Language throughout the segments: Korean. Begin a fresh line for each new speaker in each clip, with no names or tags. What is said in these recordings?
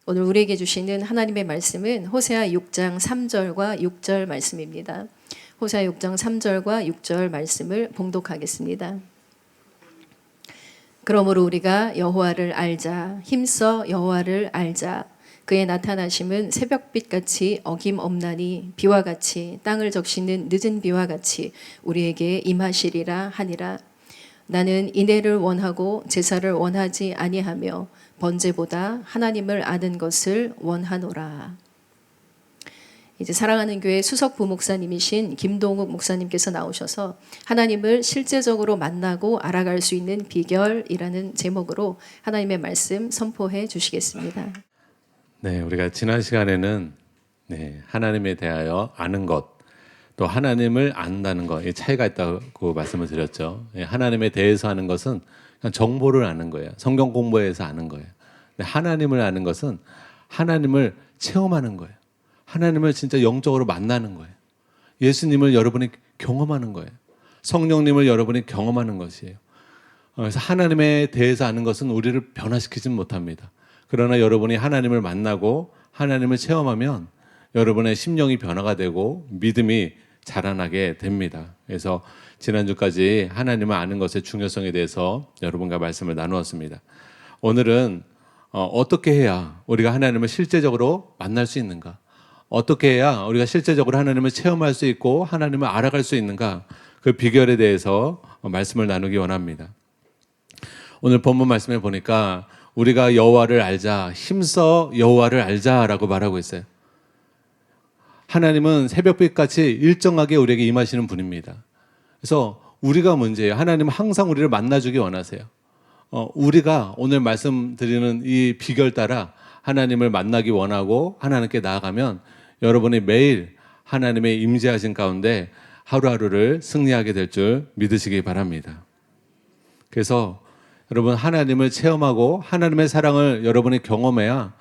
오늘 우리에게 주시는 하나님의 말씀은 호세아 6장 3절과 6절 말씀입니다. 호세아 6장 3절과 6절 말씀을 봉독하겠습니다. 그러므로 우리가 여호와를 알자. 힘써 여호와를 알자. 그의 나타나심은 새벽빛같이 어김없나니 비와 같이 땅을 적시는 늦은 비와 같이 우리에게 임하시리라 하니라. 나는 인애를 원하고 제사를 원하지 아니하며 번제보다 하나님을 아는 것을 원하노라. 이제 사랑하는 교회 수석 부목사님이신 김동욱 목사님께서 나오셔서 하나님을 실제적으로 만나고 알아갈 수 있는 비결이라는 제목으로 하나님의 말씀 선포해 주시겠습니다.
네, 우리가 지난 시간에는 하나님에 대하여 아는 것, 또 하나님을 안다는 것, 이 차이가 있다고 말씀을 드렸죠. 하나님에 대해서 아는 것은 그냥 정보를 아는 거예요. 성경 공부해서 아는 거예요. 근데 하나님을 아는 것은 하나님을 체험하는 거예요. 하나님을 진짜 영적으로 만나는 거예요. 예수님을 여러분이 경험하는 거예요. 성령님을 여러분이 경험하는 것이에요. 그래서 하나님에 대해서 아는 것은 우리를 변화시키진 못합니다. 그러나 여러분이 하나님을 만나고 하나님을 체험하면 여러분의 심령이 변화가 되고 믿음이 자라나게 됩니다. 그래서 지난주까지 하나님을 아는 것의 중요성에 대해서 여러분과 말씀을 나누었습니다. 오늘은 어떻게 해야 우리가 하나님을 실제적으로 만날 수 있는가? 어떻게 해야 우리가 실제적으로 하나님을 체험할 수 있고 하나님을 알아갈 수 있는가? 그 비결에 대해서 말씀을 나누기 원합니다. 오늘 본문 말씀에 보니까 우리가 여호와를 알자, 힘써 여호와를 알자라고 말하고 있어요. 하나님은 새벽빛같이 일정하게 우리에게 임하시는 분입니다. 그래서 우리가 문제예요. 하나님은 항상 우리를 만나주기 원하세요. 우리가 오늘 말씀드리는 이 비결 따라 하나님을 만나기 원하고 하나님께 나아가면 여러분이 매일 하나님의 임재하신 가운데 하루하루를 승리하게 될 줄 믿으시기 바랍니다. 그래서 여러분 하나님을 체험하고 하나님의 사랑을 여러분이 경험해야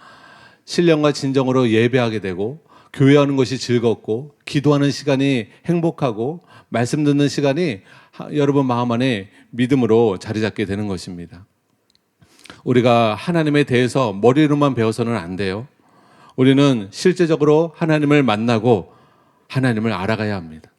신령과 진정으로 예배하게 되고 교회하는 것이 즐겁고 기도하는 시간이 행복하고 말씀 듣는 시간이 여러분 마음 안에 믿음으로 자리 잡게 되는 것입니다. 우리가 하나님에 대해서 머리로만 배워서는 안 돼요. 우리는 실제적으로 하나님을 만나고 하나님을 알아가야 합니다.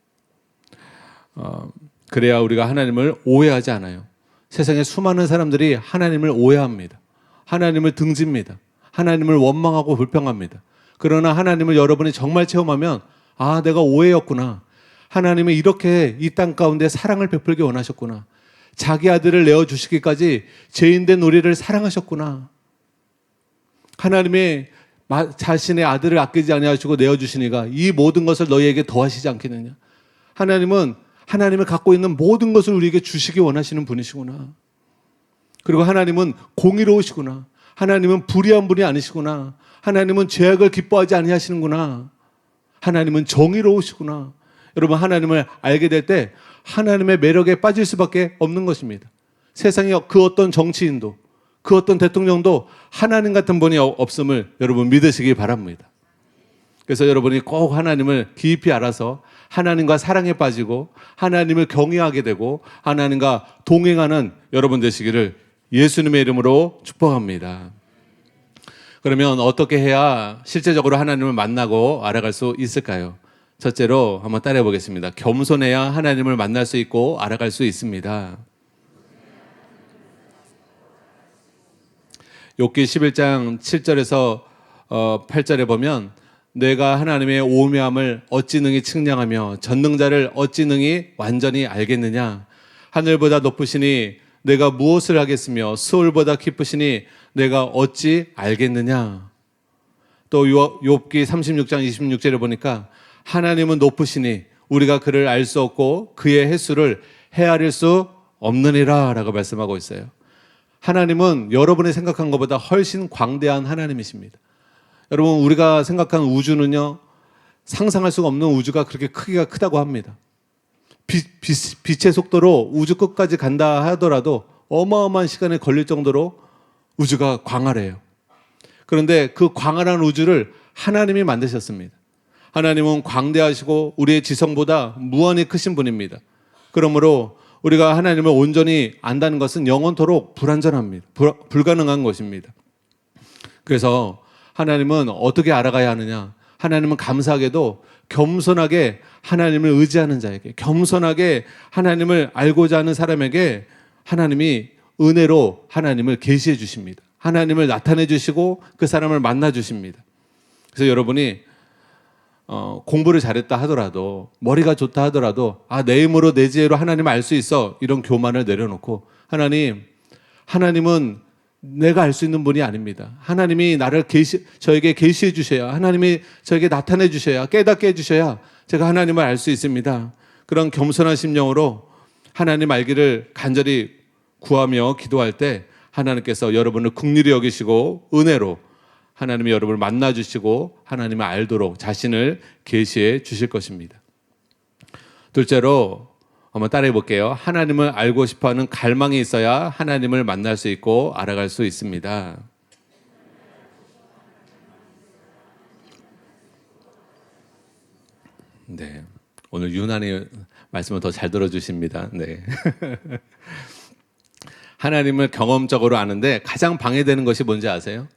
그래야 우리가 하나님을 오해하지 않아요. 세상에 수많은 사람들이 하나님을 오해합니다. 하나님을 등집니다. 하나님을 원망하고 불평합니다. 그러나 하나님을 여러분이 정말 체험하면 아, 내가 오해였구나. 하나님은 이렇게 이 땅 가운데 사랑을 베풀기 원하셨구나. 자기 아들을 내어주시기까지 죄인된 우리를 사랑하셨구나. 하나님의 자신의 아들을 아끼지 아니하시고 내어주시니가 이 모든 것을 너희에게 더하시지 않겠느냐. 하나님은 하나님을 갖고 있는 모든 것을 우리에게 주시기 원하시는 분이시구나. 그리고 하나님은 공의로우시구나. 하나님은 불의한 분이 아니시구나. 하나님은 죄악을 기뻐하지 아니하시는구나. 하나님은 정의로우시구나. 여러분 하나님을 알게 될 때 하나님의 매력에 빠질 수밖에 없는 것입니다. 세상에 그 어떤 정치인도 그 어떤 대통령도 하나님 같은 분이 없음을 여러분 믿으시기 바랍니다. 그래서 여러분이 꼭 하나님을 깊이 알아서 하나님과 사랑에 빠지고 하나님을 경외하게 되고 하나님과 동행하는 여러분 되시기를 예수님의 이름으로 축복합니다. 그러면 어떻게 해야 실제적으로 하나님을 만나고 알아갈 수 있을까요? 첫째로 한번 따라해 보겠습니다. 겸손해야 하나님을 만날 수 있고 알아갈 수 있습니다. 욥기 11장 7절에서 8절에 보면 내가 하나님의 오묘함을 어찌 능히 측량하며 전능자를 어찌 능히 완전히 알겠느냐. 하늘보다 높으시니 내가 무엇을 하겠으며 수월보다 깊으시니 내가 어찌 알겠느냐. 또 욥기 36장 26절에 보니까 하나님은 높으시니 우리가 그를 알 수 없고 그의 횟수를 헤아릴 수 없느니라 라고 말씀하고 있어요. 하나님은 여러분이 생각한 것보다 훨씬 광대한 하나님이십니다. 여러분 우리가 생각한 우주는요 상상할 수가 없는 우주가 그렇게 크기가 크다고 합니다. 빛의 속도로 우주 끝까지 간다 하더라도 어마어마한 시간이 걸릴 정도로 우주가 광활해요. 그런데 그 광활한 우주를 하나님이 만드셨습니다. 하나님은 광대하시고 우리의 지성보다 무한히 크신 분입니다. 그러므로 우리가 하나님을 온전히 안다는 것은 영원토록 불완전합니다. 불가능한 것입니다. 그래서 하나님은 어떻게 알아가야 하느냐? 하나님은 감사하게도 겸손하게 하나님을 의지하는 자에게, 겸손하게 하나님을 알고자 하는 사람에게 하나님이 은혜로 하나님을 계시해 주십니다. 하나님을 나타내 주시고 그 사람을 만나 주십니다. 그래서 여러분이 공부를 잘했다 하더라도, 머리가 좋다 하더라도, 내 힘으로 내 지혜로 하나님을 알 수 있어, 이런 교만을 내려놓고, 하나님은 내가 알 수 있는 분이 아닙니다. 하나님이 저에게 계시해 주셔야, 하나님이 저에게 나타내 주셔야, 깨닫게 해 주셔야 제가 하나님을 알 수 있습니다. 그런 겸손한 심령으로 하나님 알기를 간절히 구하며 기도할 때 하나님께서 여러분을 긍휼히 여기시고 은혜로 하나님이 여러분을 만나 주시고 하나님을 알도록 자신을 계시해 주실 것입니다. 둘째로 한번 따라해 볼게요. 하나님을 알고 싶어하는 갈망이 있어야 하나님을 만날 수 있고 알아갈 수 있습니다. 네, 오늘 유난히 말씀을 더 잘 들어주십니다. 네. 하나님을 경험적으로 아는데 가장 방해되는 것이 뭔지 아세요?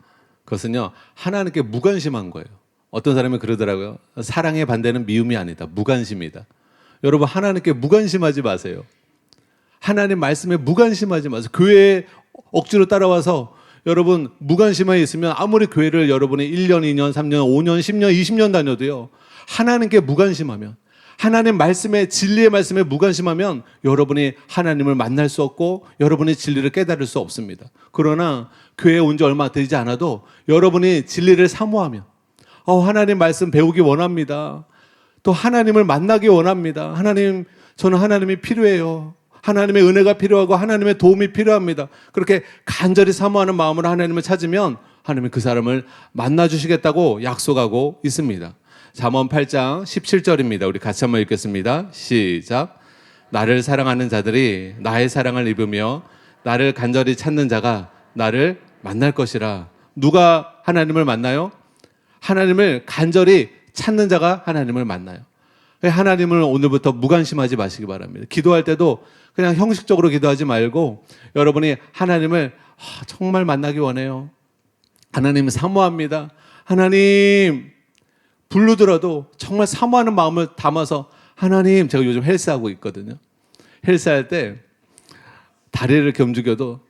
그것은요, 하나님께 무관심한 거예요. 어떤 사람이 그러더라고요. 사랑의 반대는 미움이 아니다, 무관심이다. 여러분, 하나님께 무관심하지 마세요. 하나님 말씀에 무관심하지 마세요. 교회에 억지로 따라와서 여러분 무관심하게 있으면 아무리 교회를 여러분이 1년, 2년, 3년, 5년, 10년, 20년 다녀도요, 하나님께 무관심하면, 하나님 말씀에, 진리의 말씀에 무관심하면 여러분이 하나님을 만날 수 없고 여러분이 진리를 깨달을 수 없습니다. 그러나 교회에 온 지 얼마 되지 않아도 여러분이 진리를 사모하면, 하나님 말씀 배우기 원합니다. 또 하나님을 만나기 원합니다. 하나님, 저는 하나님이 필요해요. 하나님의 은혜가 필요하고 하나님의 도움이 필요합니다. 그렇게 간절히 사모하는 마음으로 하나님을 찾으면 하나님이 그 사람을 만나주시겠다고 약속하고 있습니다. 잠언 8장 17절입니다. 우리 같이 한번 읽겠습니다. 시작. 나를 사랑하는 자들이 나의 사랑을 입으며 나를 간절히 찾는 자가 나를 만날 것이라. 누가 하나님을 만나요? 하나님을 간절히 찾는 자가 하나님을 만나요. 하나님을 오늘부터 무관심하지 마시기 바랍니다. 기도할 때도 그냥 형식적으로 기도하지 말고 여러분이 하나님을 정말 만나기 원해요. 하나님 사모합니다. 하나님 부르더라도 정말 사모하는 마음을 담아서, 하나님, 제가 요즘 헬스하고 있거든요. 헬스할 때 다리를 이렇게 움직여도,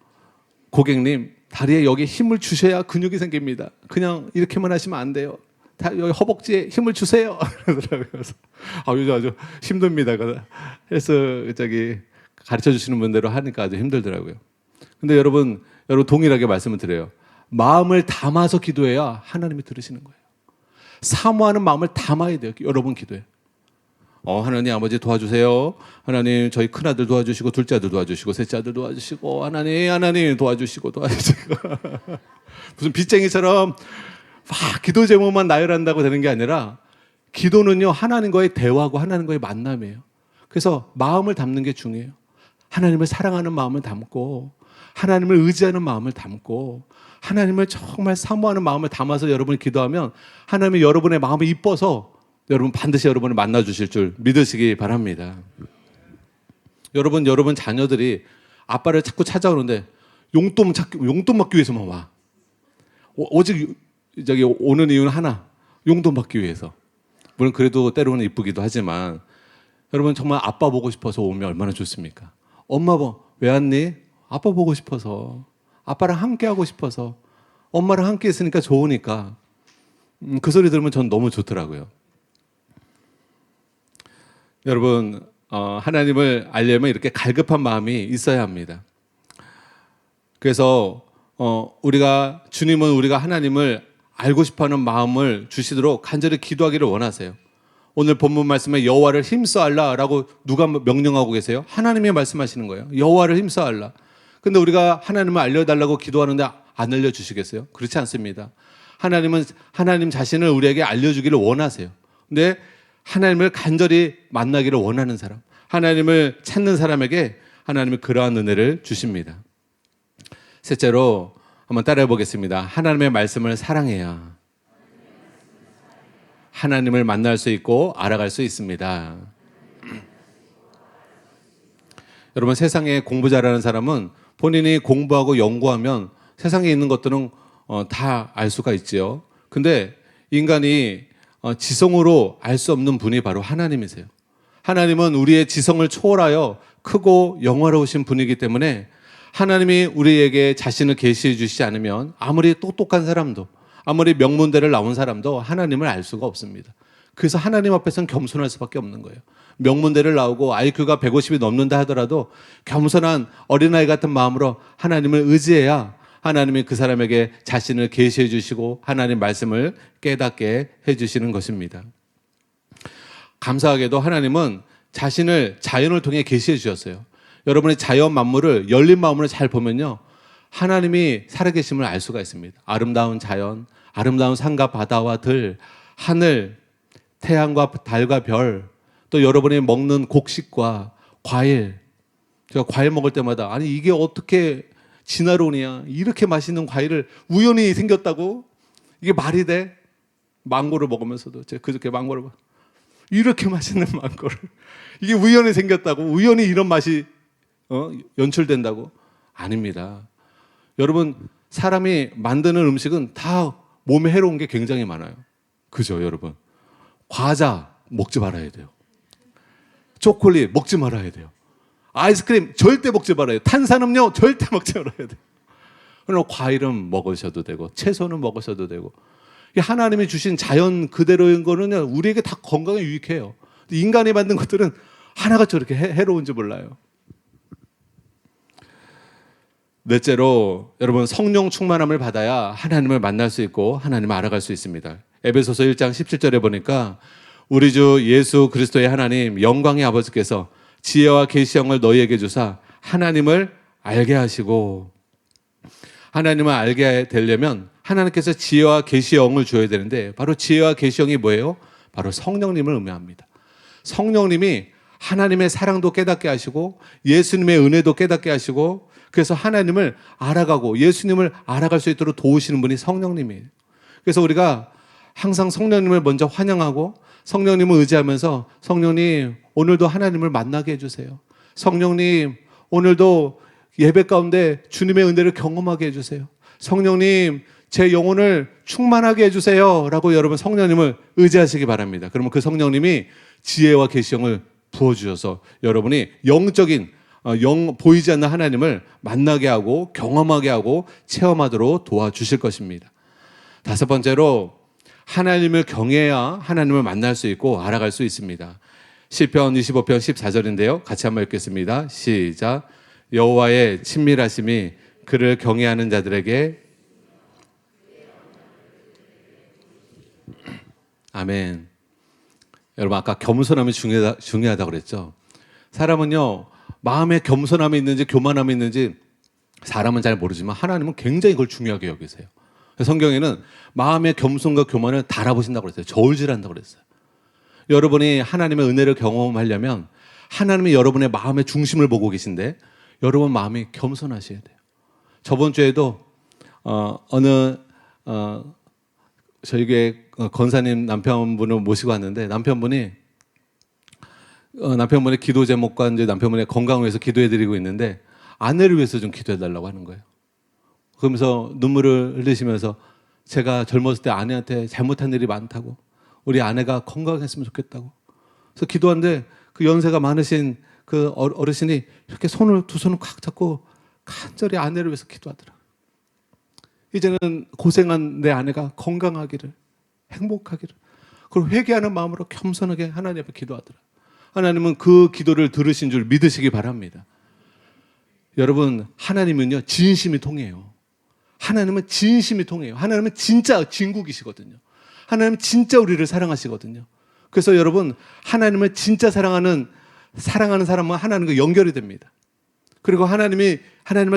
고객님 다리에 여기 힘을 주셔야 근육이 생깁니다. 그냥 이렇게만 하시면 안 돼요. 여기 허벅지에 힘을 주세요. 그러더라고요. 그래서 요즘 아주 힘듭니다. 헬스 가르쳐 주시는 분대로 하니까 아주 힘들더라고요. 근데 여러분 동일하게 말씀을 드려요. 마음을 담아서 기도해야 하나님이 들으시는 거예요. 사모하는 마음을 담아야 돼요. 여러분 기도에. 하나님 아버지 도와주세요. 하나님 저희 큰아들 도와주시고 둘째 아들 도와주시고 셋째 아들 도와주시고 하나님 도와주시고 무슨 빚쟁이처럼 막 기도 제목만 나열한다고 되는 게 아니라, 기도는요 하나님과의 대화고 하나님과의 만남이에요. 그래서 마음을 담는 게 중요해요. 하나님을 사랑하는 마음을 담고 하나님을 의지하는 마음을 담고 하나님을 정말 사모하는 마음을 담아서 여러분이 기도하면 하나님이 여러분의 마음이 이뻐서 여러분 반드시 여러분을 만나 주실 줄 믿으시기 바랍니다. 여러분 자녀들이 아빠를 자꾸 찾아오는데 용돈 받기 위해서만 와. 오직 오는 이유는 하나, 용돈 받기 위해서. 물론 그래도 때로는 이쁘기도 하지만, 여러분 정말 아빠 보고 싶어서 오면 얼마나 좋습니까? 엄마 왜 왔니? 아빠 보고 싶어서, 아빠랑 함께 하고 싶어서, 엄마랑 함께 있으니까 좋으니까. 그 소리 들으면 전 너무 좋더라고요. 여러분 하나님을 알려면 이렇게 갈급한 마음이 있어야 합니다. 그래서 우리가 하나님을 알고 싶어하는 마음을 주시도록 간절히 기도하기를 원하세요. 오늘 본문 말씀에 여호와를 힘써알라라고 누가 명령하고 계세요? 하나님이 말씀하시는 거예요. 여호와를 힘써알라. 근데 우리가 하나님을 알려달라고 기도하는데 안 알려주시겠어요? 그렇지 않습니다. 하나님은 하나님 자신을 우리에게 알려주기를 원하세요. 근데 하나님을 간절히 만나기를 원하는 사람, 하나님을 찾는 사람에게 하나님이 그러한 은혜를 주십니다. 셋째로 한번 따라해 보겠습니다. 하나님의 말씀을 사랑해야 하나님을 만날 수 있고 알아갈 수 있습니다. 여러분, 세상에 공부 잘하는 사람은 본인이 공부하고 연구하면 세상에 있는 것들은 다 알 수가 있지요. 근데 인간이 지성으로 알 수 없는 분이 바로 하나님이세요. 하나님은 우리의 지성을 초월하여 크고 영화로우신 분이기 때문에 하나님이 우리에게 자신을 계시해 주시지 않으면 아무리 똑똑한 사람도, 아무리 명문대를 나온 사람도 하나님을 알 수가 없습니다. 그래서 하나님 앞에서는 겸손할 수밖에 없는 거예요. 명문대를 나오고 IQ가 150이 넘는다 하더라도 겸손한 어린아이 같은 마음으로 하나님을 의지해야 하나님이 그 사람에게 자신을 계시해 주시고 하나님 말씀을 깨닫게 해 주시는 것입니다. 감사하게도 하나님은 자신을 자연을 통해 계시해 주셨어요. 여러분의 자연 만물을 열린 마음으로 잘 보면요, 하나님이 살아계심을 알 수가 있습니다. 아름다운 자연, 아름다운 산과 바다와 들, 하늘, 태양과 달과 별, 또 여러분이 먹는 곡식과 과일. 제가 과일 먹을 때마다 아니 이게 어떻게 진화론이야, 이렇게 맛있는 과일을 우연히 생겼다고? 이게 말이 돼? 망고를 먹으면서도 제가 그저께 망고를 이렇게 맛있는 망고를 이게 우연히 생겼다고? 우연히 이런 맛이 연출된다고? 아닙니다. 여러분, 사람이 만드는 음식은 다 몸에 해로운 게 굉장히 많아요. 그죠, 여러분? 과자 먹지 말아야 돼요. 초콜릿 먹지 말아야 돼요. 아이스크림 절대 먹지 말아야 돼요. 탄산음료 절대 먹지 말아야 돼요. 그러나 과일은 먹으셔도 되고 채소는 먹으셔도 되고, 하나님이 주신 자연 그대로인 거는 우리에게 다 건강에 유익해요. 인간이 만든 것들은 하나가 저렇게 해로운지 몰라요. 넷째로, 여러분, 성령 충만함을 받아야 하나님을 만날 수 있고 하나님을 알아갈 수 있습니다. 에베소서 1장 17절에 보니까 우리 주 예수 그리스도의 하나님 영광의 아버지께서 지혜와 계시형을 너희에게 주사 하나님을 알게 하시고, 하나님을 알게 되려면 하나님께서 지혜와 계시형을 줘야 되는데, 바로 지혜와 계시형이 뭐예요? 바로 성령님을 의미합니다. 성령님이 하나님의 사랑도 깨닫게 하시고 예수님의 은혜도 깨닫게 하시고, 그래서 하나님을 알아가고 예수님을 알아갈 수 있도록 도우시는 분이 성령님이에요. 그래서 우리가 항상 성령님을 먼저 환영하고 성령님을 의지하면서, 성령님 오늘도 하나님을 만나게 해주세요. 성령님 오늘도 예배 가운데 주님의 은혜를 경험하게 해주세요. 성령님 제 영혼을 충만하게 해주세요 라고 여러분 성령님을 의지하시기 바랍니다. 그러면 그 성령님이 지혜와 계시형을 부어주셔서 여러분이 영적인 보이지 않는 하나님을 만나게 하고 경험하게 하고 체험하도록 도와주실 것입니다. 다섯 번째로, 하나님을 경외해야 하나님을 만날 수 있고 알아갈 수 있습니다. 시편 25편 14절인데요. 같이 한번 읽겠습니다. 시작. 여호와의 친밀하심이 그를 경외하는 자들에게. 아멘. 여러분, 아까 겸손함이 중요하다고 그랬죠. 사람은요, 마음에 겸손함이 있는지 교만함이 있는지 사람은 잘 모르지만 하나님은 굉장히 그걸 중요하게 여기세요. 성경에는 마음의 겸손과 교만을 다 알아보신다고 그랬어요. 저울질한다고 그랬어요. 여러분이 하나님의 은혜를 경험하려면 하나님이 여러분의 마음의 중심을 보고 계신데 여러분 마음이 겸손하셔야 돼요. 저번 주에도 저희 교회 권사님 남편분을 모시고 왔는데, 남편분이 남편분의 기도 제목과 이제 남편분의 건강을 위해서 기도해드리고 있는데 아내를 위해서 좀 기도해달라고 하는 거예요. 그러면서 눈물을 흘리시면서 제가 젊었을 때 아내한테 잘못한 일이 많다고, 우리 아내가 건강했으면 좋겠다고. 그래서 기도하는데 그 연세가 많으신 그 어르신이 이렇게 두 손을 꽉 잡고 간절히 아내를 위해서 기도하더라고요. 이제는 고생한 내 아내가 건강하기를, 행복하기를, 그걸 회개하는 마음으로 겸손하게 하나님 앞에 기도하더라고요. 하나님은 그 기도를 들으신 줄 믿으시기 바랍니다. 여러분, 하나님은요 진심이 통해요. 하나님은 진심이 통해요. 하나님은 진짜 진국이시거든요. 하나님은 진짜 우리를 사랑하시거든요. 그래서 여러분, 하나님을 진짜 사랑하는 사람은 하나님과 연결이 됩니다. 그리고 하나님을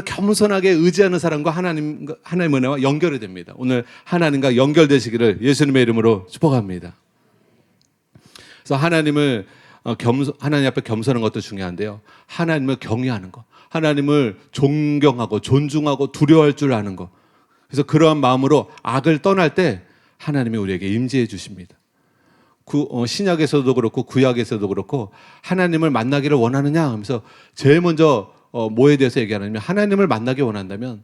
겸손하게 의지하는 사람과 하나님의 은혜와 연결이 됩니다. 오늘 하나님과 연결되시기를 예수님의 이름으로 축복합니다. 그래서 하나님 앞에 겸손한 것도 중요한데요, 하나님을 경외하는 것, 하나님을 존경하고 존중하고 두려워할 줄 아는 것. 그래서 그러한 마음으로 악을 떠날 때 하나님이 우리에게 임재해 주십니다. 신약에서도 그렇고 구약에서도 그렇고 하나님을 만나기를 원하느냐 하면서 제일 먼저 뭐에 대해서 얘기하냐면, 하나님을 만나기 원한다면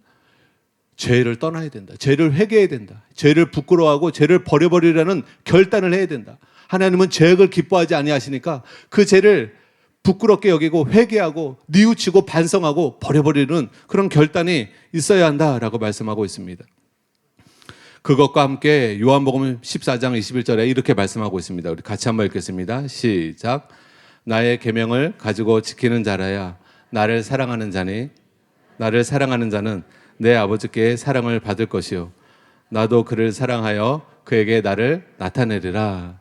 죄를 떠나야 된다. 죄를 회개해야 된다. 죄를 부끄러워하고 죄를 버려버리라는 결단을 해야 된다. 하나님은 죄악을 기뻐하지 아니하시니까 그 죄를 부끄럽게 여기고 회개하고 뉘우치고 반성하고 버려버리는 그런 결단이 있어야 한다라고 말씀하고 있습니다. 그것과 함께 요한복음 14장 21절에 이렇게 말씀하고 있습니다. 우리 같이 한번 읽겠습니다. 시작. 나의 계명을 가지고 지키는 자라야 나를 사랑하는 자니 나를 사랑하는 자는 내 아버지께 사랑을 받을 것이요 나도 그를 사랑하여 그에게 나를 나타내리라.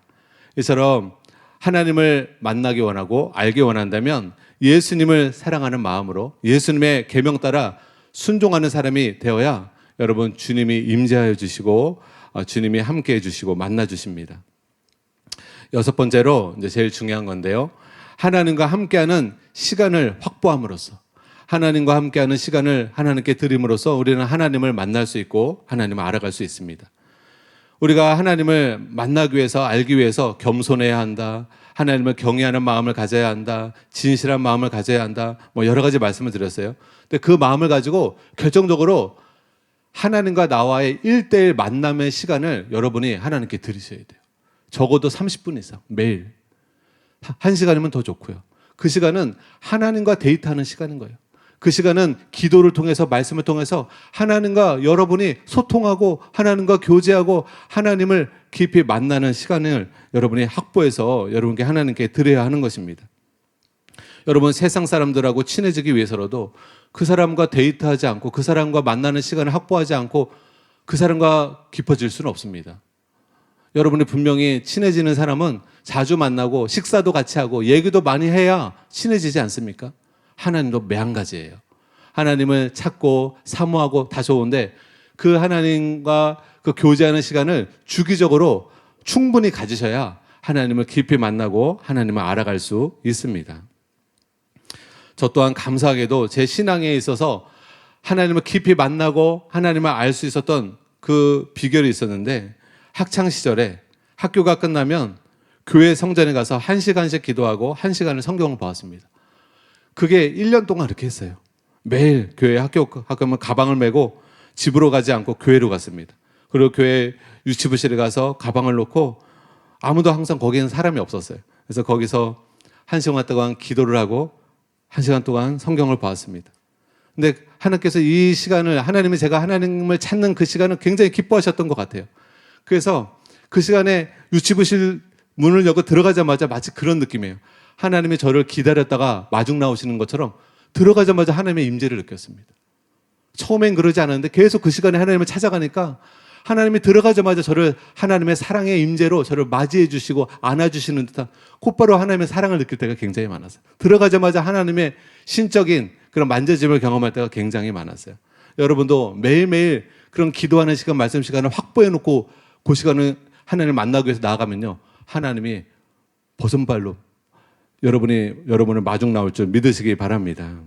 이처럼 하나님을 만나기 원하고 알기 원한다면 예수님을 사랑하는 마음으로 예수님의 계명 따라 순종하는 사람이 되어야 여러분 주님이 임재하여 주시고 주님이 함께해 주시고 만나 주십니다. 여섯 번째로 이제 제일 중요한 건데요. 하나님과 함께하는 시간을 확보함으로써 하나님과 함께하는 시간을 하나님께 드림으로써 우리는 하나님을 만날 수 있고 하나님을 알아갈 수 있습니다. 우리가 하나님을 만나기 위해서 알기 위해서 겸손해야 한다. 하나님을 경외하는 마음을 가져야 한다. 진실한 마음을 가져야 한다. 뭐 여러 가지 말씀을 드렸어요. 근데 그 마음을 가지고 결정적으로 하나님과 나와의 1:1 만남의 시간을 여러분이 하나님께 드리셔야 돼요. 적어도 30분 이상 매일. 1시간이면 더 좋고요. 그 시간은 하나님과 데이트하는 시간인 거예요. 그 시간은 기도를 통해서 말씀을 통해서 하나님과 여러분이 소통하고 하나님과 교제하고 하나님을 깊이 만나는 시간을 여러분이 확보해서 여러분께 하나님께 드려야 하는 것입니다. 여러분 세상 사람들하고 친해지기 위해서라도 그 사람과 데이트하지 않고 그 사람과 만나는 시간을 확보하지 않고 그 사람과 깊어질 수는 없습니다. 여러분이 분명히 친해지는 사람은 자주 만나고 식사도 같이 하고 얘기도 많이 해야 친해지지 않습니까? 하나님도 매한가지예요. 하나님을 찾고 사모하고 다 좋은데 그 하나님과 그 교제하는 시간을 주기적으로 충분히 가지셔야 하나님을 깊이 만나고 하나님을 알아갈 수 있습니다. 저 또한 감사하게도 제 신앙에 있어서 하나님을 깊이 만나고 하나님을 알 수 있었던 그 비결이 있었는데 학창 시절에 학교가 끝나면 교회 성전에 가서 1시간씩 기도하고 1시간을 성경을 보았습니다. 그게 1년 동안 이렇게 했어요. 매일 교회 학교면 가방을 메고 집으로 가지 않고 교회로 갔습니다. 그리고 교회 유치부실에 가서 가방을 놓고 아무도 항상 거기에는 사람이 없었어요. 그래서 거기서 1시간 동안 기도를 하고 1시간 동안 성경을 보았습니다. 근데 하나님께서 이 시간을 제가 하나님을 찾는 그 시간을 굉장히 기뻐하셨던 것 같아요. 그래서 그 시간에 유치부실 문을 열고 들어가자마자 마치 그런 느낌이에요. 하나님이 저를 기다렸다가 마중 나오시는 것처럼 들어가자마자 하나님의 임재를 느꼈습니다. 처음엔 그러지 않았는데 계속 그 시간에 하나님을 찾아가니까 하나님이 들어가자마자 저를 하나님의 사랑의 임재로 저를 맞이해 주시고 안아주시는 듯한 곧바로 하나님의 사랑을 느낄 때가 굉장히 많았어요. 들어가자마자 하나님의 신적인 그런 만져짐을 경험할 때가 굉장히 많았어요. 여러분도 매일매일 그런 기도하는 시간, 말씀 시간을 확보해 놓고 그 시간을 하나님을 만나기 위해서 나아가면요, 하나님이 버선발로 여러분을 마중 나올 줄 믿으시기 바랍니다.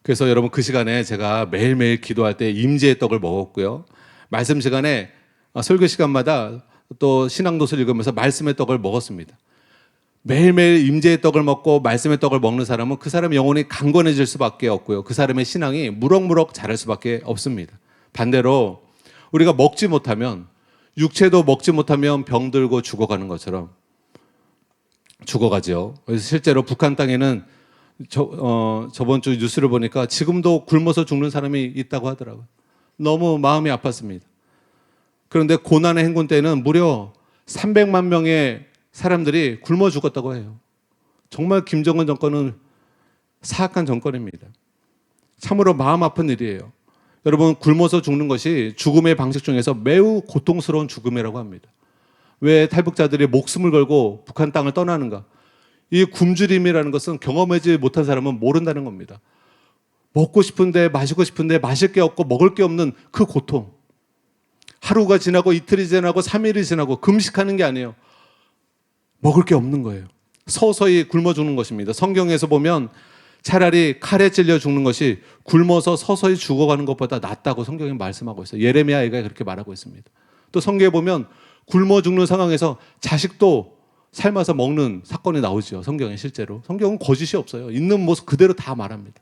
그래서 여러분 그 시간에 제가 매일매일 기도할 때 임재의 떡을 먹었고요. 말씀 시간에 설교 시간마다 또 신앙도서를 읽으면서 말씀의 떡을 먹었습니다. 매일매일 임재의 떡을 먹고 말씀의 떡을 먹는 사람은 그 사람의 영혼이 강건해질 수밖에 없고요. 그 사람의 신앙이 무럭무럭 자랄 수밖에 없습니다. 반대로 우리가 먹지 못하면, 육체도 먹지 못하면 병들고 죽어가는 것처럼 죽어가죠. 그래서 실제로 북한 땅에는 저번 주 뉴스를 보니까 지금도 굶어서 죽는 사람이 있다고 하더라고요. 너무 마음이 아팠습니다. 그런데 고난의 행군 때는 무려 300만 명의 사람들이 굶어 죽었다고 해요. 정말 김정은 정권은 사악한 정권입니다. 참으로 마음 아픈 일이에요. 여러분, 굶어서 죽는 것이 죽음의 방식 중에서 매우 고통스러운 죽음이라고 합니다. 왜 탈북자들이 목숨을 걸고 북한 땅을 떠나는가? 이 굶주림이라는 것은 경험하지 못한 사람은 모른다는 겁니다. 먹고 싶은데 마시고 싶은데 마실 게 없고 먹을 게 없는 그 고통. 하루가 지나고 이틀이 지나고 3일이 지나고 금식하는 게 아니에요. 먹을 게 없는 거예요. 서서히 굶어 죽는 것입니다. 성경에서 보면 차라리 칼에 찔려 죽는 것이 굶어서 서서히 죽어가는 것보다 낫다고 성경이 말씀하고 있어요. 예레미야가 그렇게 말하고 있습니다. 또 성경에 보면 굶어 죽는 상황에서 자식도 삶아서 먹는 사건이 나오죠. 성경에 실제로. 성경은 거짓이 없어요. 있는 모습 그대로 다 말합니다.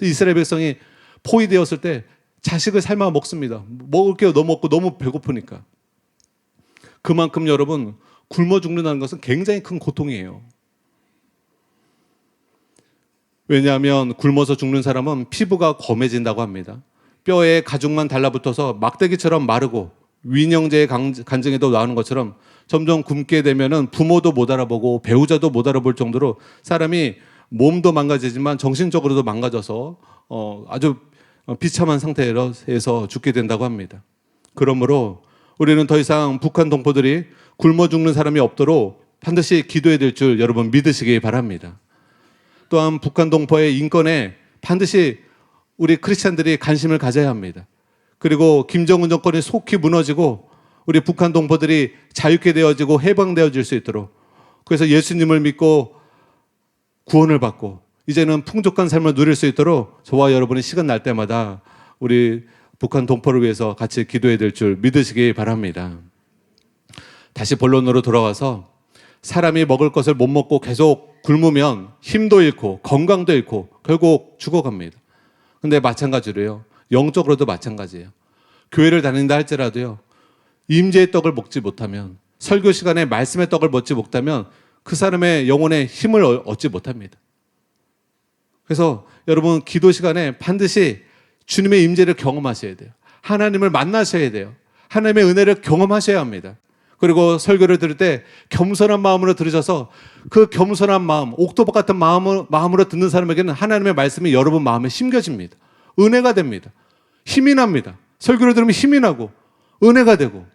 이스라엘 백성이 포위되었을 때 자식을 삶아 먹습니다. 먹을 게 너무 없고 너무 배고프니까. 그만큼 여러분, 굶어 죽는다는 것은 굉장히 큰 고통이에요. 왜냐하면 굶어서 죽는 사람은 피부가 검해진다고 합니다. 뼈에 가죽만 달라붙어서 막대기처럼 마르고 위령제의 간증에도 나오는 것처럼 점점 굶게 되면은 부모도 못 알아보고 배우자도 못 알아볼 정도로 사람이 몸도 망가지지만 정신적으로도 망가져서 아주 비참한 상태에서 죽게 된다고 합니다. 그러므로 우리는 더 이상 북한 동포들이 굶어 죽는 사람이 없도록 반드시 기도해야 될 줄 여러분 믿으시기 바랍니다. 또한 북한 동포의 인권에 반드시 우리 크리스찬들이 관심을 가져야 합니다. 그리고 김정은 정권이 속히 무너지고 우리 북한 동포들이 자유케 되어지고 해방되어질 수 있도록, 그래서 예수님을 믿고 구원을 받고 이제는 풍족한 삶을 누릴 수 있도록 저와 여러분이 시간 날 때마다 우리 북한 동포를 위해서 같이 기도해야 될 줄 믿으시기 바랍니다. 다시 본론으로 돌아와서 사람이 먹을 것을 못 먹고 계속 굶으면 힘도 잃고 건강도 잃고 결국 죽어갑니다. 근데 마찬가지로요, 영적으로도 마찬가지예요. 교회를 다닌다 할지라도요, 임재의 떡을 먹지 못하면, 설교 시간에 말씀의 떡을 먹지 못하면 그 사람의 영혼에 힘을 얻지 못합니다. 그래서 여러분, 기도 시간에 반드시 주님의 임재를 경험하셔야 돼요. 하나님을 만나셔야 돼요. 하나님의 은혜를 경험하셔야 합니다. 그리고 설교를 들을 때 겸손한 마음으로 들으셔서 그 겸손한 마음, 옥토박 같은 마음으로 듣는 사람에게는 하나님의 말씀이 여러분 마음에 심겨집니다. 은혜가 됩니다. 힘이 납니다. 설교를 들으면 힘이 나고 은혜가 되고.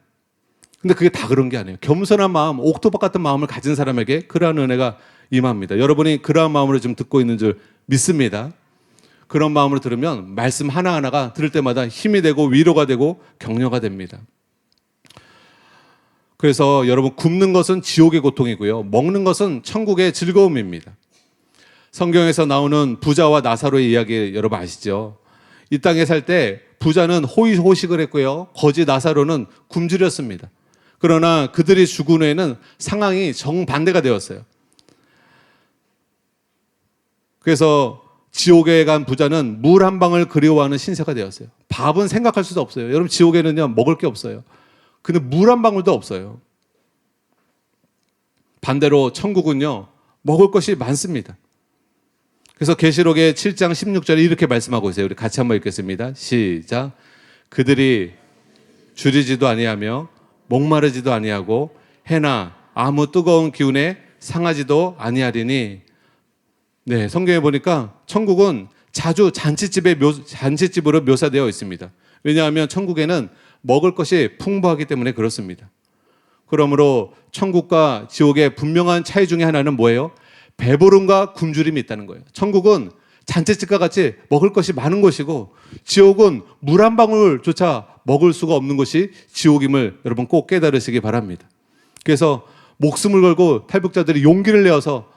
근데 그게 다 그런 게 아니에요. 겸손한 마음, 옥토박 같은 마음을 가진 사람에게 그러한 은혜가 임합니다. 여러분이 그러한 마음으로 지금 듣고 있는 줄 믿습니다. 그런 마음으로 들으면 말씀 하나하나가 들을 때마다 힘이 되고 위로가 되고 격려가 됩니다. 그래서 여러분, 굶는 것은 지옥의 고통이고요, 먹는 것은 천국의 즐거움입니다. 성경에서 나오는 부자와 나사로의 이야기 여러분 아시죠? 이 땅에 살 때 부자는 호의호식을 했고요, 거지 나사로는 굶주렸습니다. 그러나 그들이 죽은 후에는 상황이 정반대가 되었어요. 그래서 지옥에 간 부자는 물 한 방울 그리워하는 신세가 되었어요. 밥은 생각할 수도 없어요. 여러분, 지옥에는요, 먹을 게 없어요. 근데 물 한 방울도 없어요. 반대로 천국은요, 먹을 것이 많습니다. 그래서 계시록의 7장 16절에 이렇게 말씀하고 있어요. 우리 같이 한번 읽겠습니다. 시작. 그들이 줄이지도 아니하며 목마르지도 아니하고 해나 아무 뜨거운 기운에 상하지도 아니하리니. 네, 성경에 보니까 천국은 자주 잔치집으로 묘사되어 있습니다. 왜냐하면 천국에는 먹을 것이 풍부하기 때문에 그렇습니다. 그러므로 천국과 지옥의 분명한 차이 중에 하나는 뭐예요? 배부름과 굶주림이 있다는 거예요. 천국은 잔치집과 같이 먹을 것이 많은 곳이고, 지옥은 물 한 방울조차 먹을 수가 없는 것이 지옥임을 여러분 꼭 깨달으시기 바랍니다. 그래서 목숨을 걸고 탈북자들이 용기를 내어서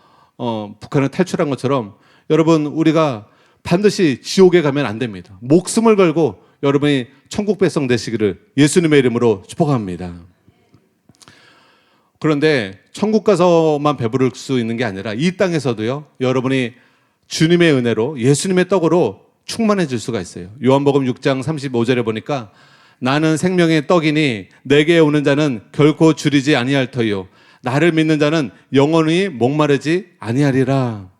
북한을 탈출한 것처럼 여러분, 우리가 반드시 지옥에 가면 안 됩니다. 목숨을 걸고 여러분이 천국 백성 되시기를 예수님의 이름으로 축복합니다. 그런데 천국 가서만 배부를 수 있는 게 아니라 이 땅에서도요, 여러분이 주님의 은혜로 예수님의 떡으로 충만해질 수가 있어요. 요한복음 6장 35절에 보니까 나는 생명의 떡이니 내게 오는 자는 결코 줄이지 아니할 터요 나를 믿는 자는 영원히 목마르지 아니하리라.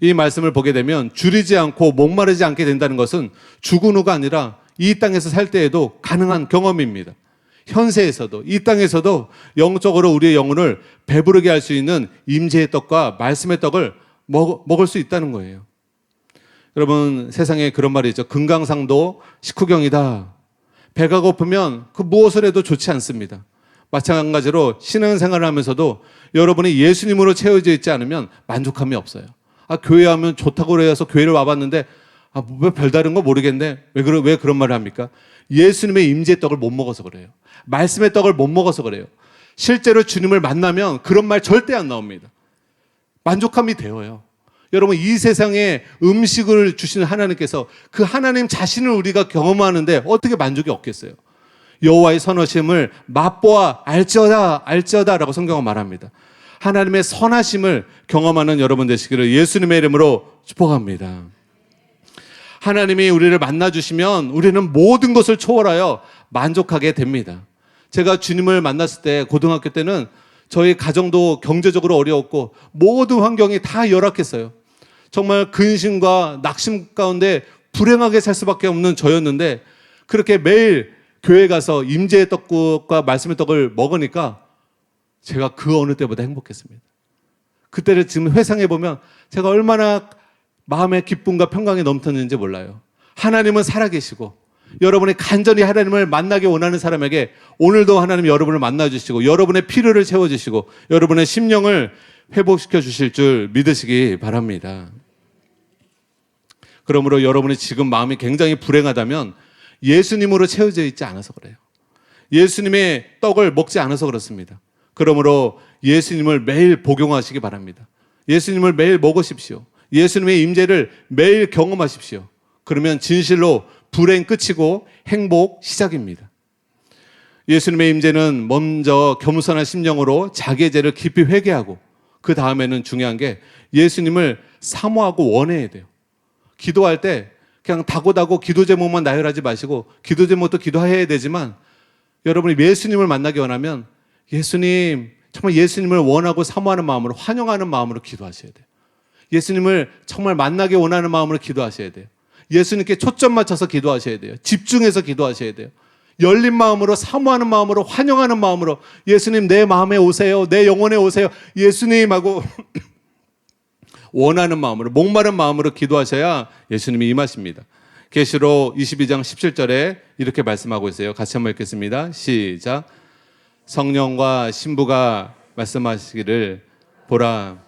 이 말씀을 보게 되면 줄이지 않고 목마르지 않게 된다는 것은 죽은 후가 아니라 이 땅에서 살 때에도 가능한 경험입니다. 현세에서도, 이 땅에서도 영적으로 우리의 영혼을 배부르게 할 수 있는 임재의 떡과 말씀의 떡을 먹을 수 있다는 거예요. 여러분, 세상에 그런 말이 있죠. 금강산도 식후경이다. 배가 고프면 그 무엇을 해도 좋지 않습니다. 마찬가지로 신앙생활을 하면서도 여러분이 예수님으로 채워져 있지 않으면 만족함이 없어요. 교회 하면 좋다고 그래서 교회를 와봤는데 왜 별다른 거 모르겠네. 왜 그런 말을 합니까? 예수님의 임재의 떡을 못 먹어서 그래요. 말씀의 떡을 못 먹어서 그래요. 실제로 주님을 만나면 그런 말 절대 안 나옵니다. 만족함이 되어요. 여러분, 이 세상에 음식을 주시는 하나님께서 그 하나님 자신을 우리가 경험하는데 어떻게 만족이 없겠어요? 여호와의 선하심을 맛보아 알지어다라고 성경은 말합니다. 하나님의 선하심을 경험하는 여러분 되시기를 예수님의 이름으로 축복합니다. 하나님이 우리를 만나주시면 우리는 모든 것을 초월하여 만족하게 됩니다. 제가 주님을 만났을 때 고등학교 때는 저희 가정도 경제적으로 어려웠고 모든 환경이 다 열악했어요. 정말 근심과 낙심 가운데 불행하게 살 수밖에 없는 저였는데 그렇게 매일 교회 가서 임재의 떡과 말씀의 떡을 먹으니까 제가 그 어느 때보다 행복했습니다. 그때를 지금 회상해 보면 제가 얼마나 마음의 기쁨과 평강이 넘쳤는지 몰라요. 하나님은 살아계시고 여러분이 간절히 하나님을 만나기 원하는 사람에게 오늘도 하나님이 여러분을 만나주시고 여러분의 필요를 채워주시고 여러분의 심령을 회복시켜 주실 줄 믿으시기 바랍니다. 그러므로 여러분이 지금 마음이 굉장히 불행하다면 예수님으로 채워져 있지 않아서 그래요. 예수님의 떡을 먹지 않아서 그렇습니다. 그러므로 예수님을 매일 복용하시기 바랍니다. 예수님을 매일 먹으십시오. 예수님의 임재를 매일 경험하십시오. 그러면 진실로 불행 끝이고 행복 시작입니다. 예수님의 임재는 먼저 겸손한 심령으로 자기의 죄를 깊이 회개하고 그 다음에는 중요한 게 예수님을 사모하고 원해야 돼요. 기도할 때 그냥 다고다고 기도 제목만 나열하지 마시고 기도 제목도 기도해야 되지만 여러분이 예수님을 만나기 원하면 예수님, 정말 예수님을 원하고 사모하는 마음으로 환영하는 마음으로 기도하셔야 돼요. 예수님을 정말 만나기 원하는 마음으로 기도하셔야 돼요. 예수님께 초점 맞춰서 기도하셔야 돼요. 집중해서 기도하셔야 돼요. 열린 마음으로 사모하는 마음으로 환영하는 마음으로 예수님 내 마음에 오세요. 내 영혼에 오세요. 예수님 하고 원하는 마음으로 목마른 마음으로 기도하셔야 예수님이 임하십니다. 계시록 22장 17절에 이렇게 말씀하고 있어요. 같이 한번 읽겠습니다. 시작. 성령과 신부가 말씀하시기를 보라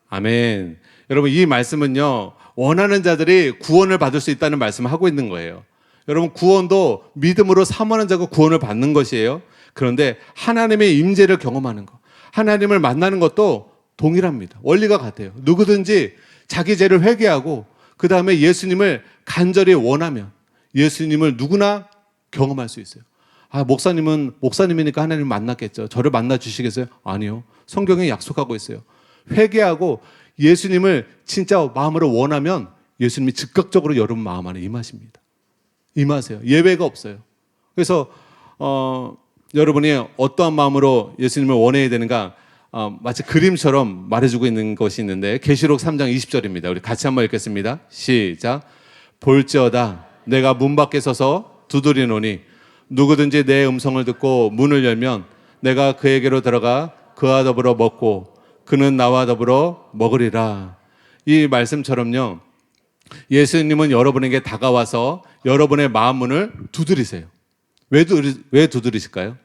아멘. 여러분 이 말씀은요 원하는 자들이 구원을 받을 수 있다는 말씀을 하고 있는 거예요. 여러분 구원도 믿음으로 사모하는 자가 구원을 받는 것이에요. 그런데 하나님의 임재를 경험하는 것, 하나님을 만나는 것도 동일합니다. 원리가 같아요. 누구든지 자기 죄를 회개하고 그 다음에 예수님을 간절히 원하면 예수님을 누구나 경험할 수 있어요. 아, 목사님은 목사님이니까 하나님 만났겠죠. 저를 만나 주시겠어요? 아니요. 성경에 약속하고 있어요. 회개하고 예수님을 진짜 마음으로 원하면 예수님이 즉각적으로 여러분 마음 안에 임하십니다. 임하세요. 예외가 없어요. 그래서 여러분이 어떠한 마음으로 예수님을 원해야 되는가 마치 그림처럼 말해주고 있는 것이 있는데 계시록 3장 20절입니다. 우리 같이 한번 읽겠습니다. 시작. 볼지어다 내가 문 밖에 서서 두드리노니 누구든지 내 음성을 듣고 문을 열면 내가 그에게로 들어가 그와 더불어 먹고 그는 나와 더불어 먹으리라. 이 말씀처럼요. 예수님은 여러분에게 다가와서 여러분의 마음 문을 두드리세요. 왜 두드리실까요?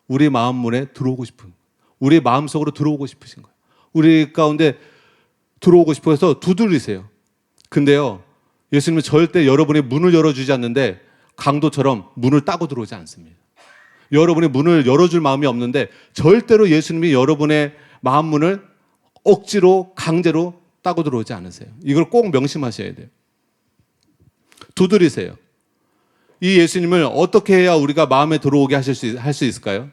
우리 마음 문에 들어오고 싶은, 우리 마음속으로 들어오고 싶으신 거예요. 우리 가운데 들어오고 싶어서 두드리세요. 근데요, 예수님은 절대 여러분이 문을 열어주지 않는데 강도처럼 문을 따고 들어오지 않습니다. 여러분이 문을 열어줄 마음이 없는데 절대로 예수님이 여러분의 마음 문을 억지로 강제로 따고 들어오지 않으세요. 이걸 꼭 명심하셔야 돼요. 두드리세요. 이 예수님을 어떻게 해야 우리가 마음에 들어오게 할 수 있을까요?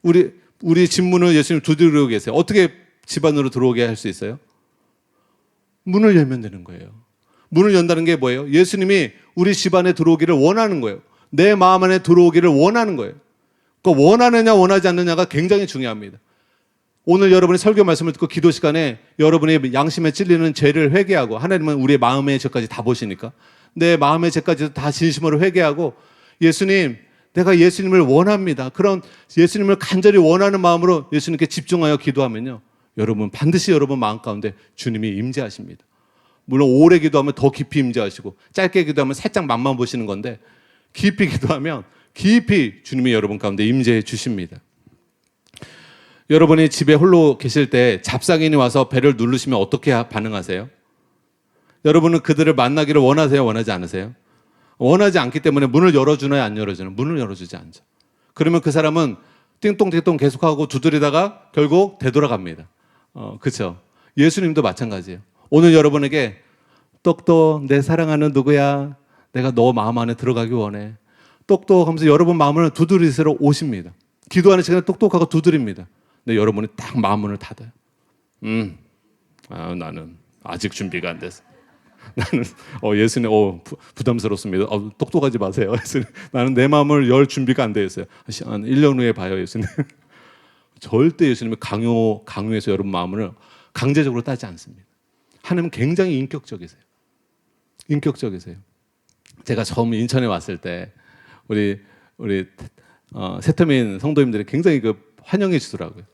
우리 집 문을 예수님 두드리고 계세요. 어떻게 집 안으로 들어오게 할 수 있어요? 문을 열면 되는 거예요. 문을 연다는 게 뭐예요? 예수님이 우리 집 안에 들어오기를 원하는 거예요. 내 마음 안에 들어오기를 원하는 거예요. 그러니까 원하느냐 원하지 않느냐가 굉장히 중요합니다. 오늘 여러분이 설교 말씀을 듣고 기도 시간에 여러분의 양심에 찔리는 죄를 회개하고 하나님은 우리의 마음의 죄까지 다 보시니까 내 마음의 죄까지도 다 진심으로 회개하고 예수님 내가 예수님을 원합니다. 그런 예수님을 간절히 원하는 마음으로 예수님께 집중하여 기도하면요. 여러분 반드시 여러분 마음 가운데 주님이 임재하십니다. 물론 오래 기도하면 더 깊이 임재하시고 짧게 기도하면 살짝 맛만 보시는 건데 깊이 기도하면 깊이 주님이 여러분 가운데 임재해 주십니다. 여러분이 집에 홀로 계실 때 잡상인이 와서 배를 누르시면 어떻게 반응하세요? 여러분은 그들을 만나기를 원하세요? 원하지 않으세요? 원하지 않기 때문에 문을 열어주나요? 안 열어주나요? 문을 열어주지 않죠. 그러면 그 사람은 띵똥띵똥 계속하고 두드리다가 결국 되돌아갑니다. 그렇죠? 예수님도 마찬가지예요. 오늘 여러분에게 똑똑 내 사랑하는 누구야? 내가 너 마음 안에 들어가기 원해. 똑똑 하면서 여러분 마음을 두드리시러 오십니다. 기도하는 시간에 똑똑하고 두드립니다. 근데 여러분이 딱 마음문을 닫아요. 나는 아직 준비가 안 됐어. 나는 예수님 부담스럽습니다. 똑똑하지 마세요. 예수님. 나는 내 마음을 열 준비가 안 되어 있어요. 한 1년 후에 봐요, 예수님. 절대 예수님이 강요해서 여러분 마음을 강제적으로 따지 않습니다. 하나님은 굉장히 인격적이세요. 인격적이세요. 제가 처음 인천에 왔을 때 우리 세터민 성도님들이 굉장히 환영해 주더라고요.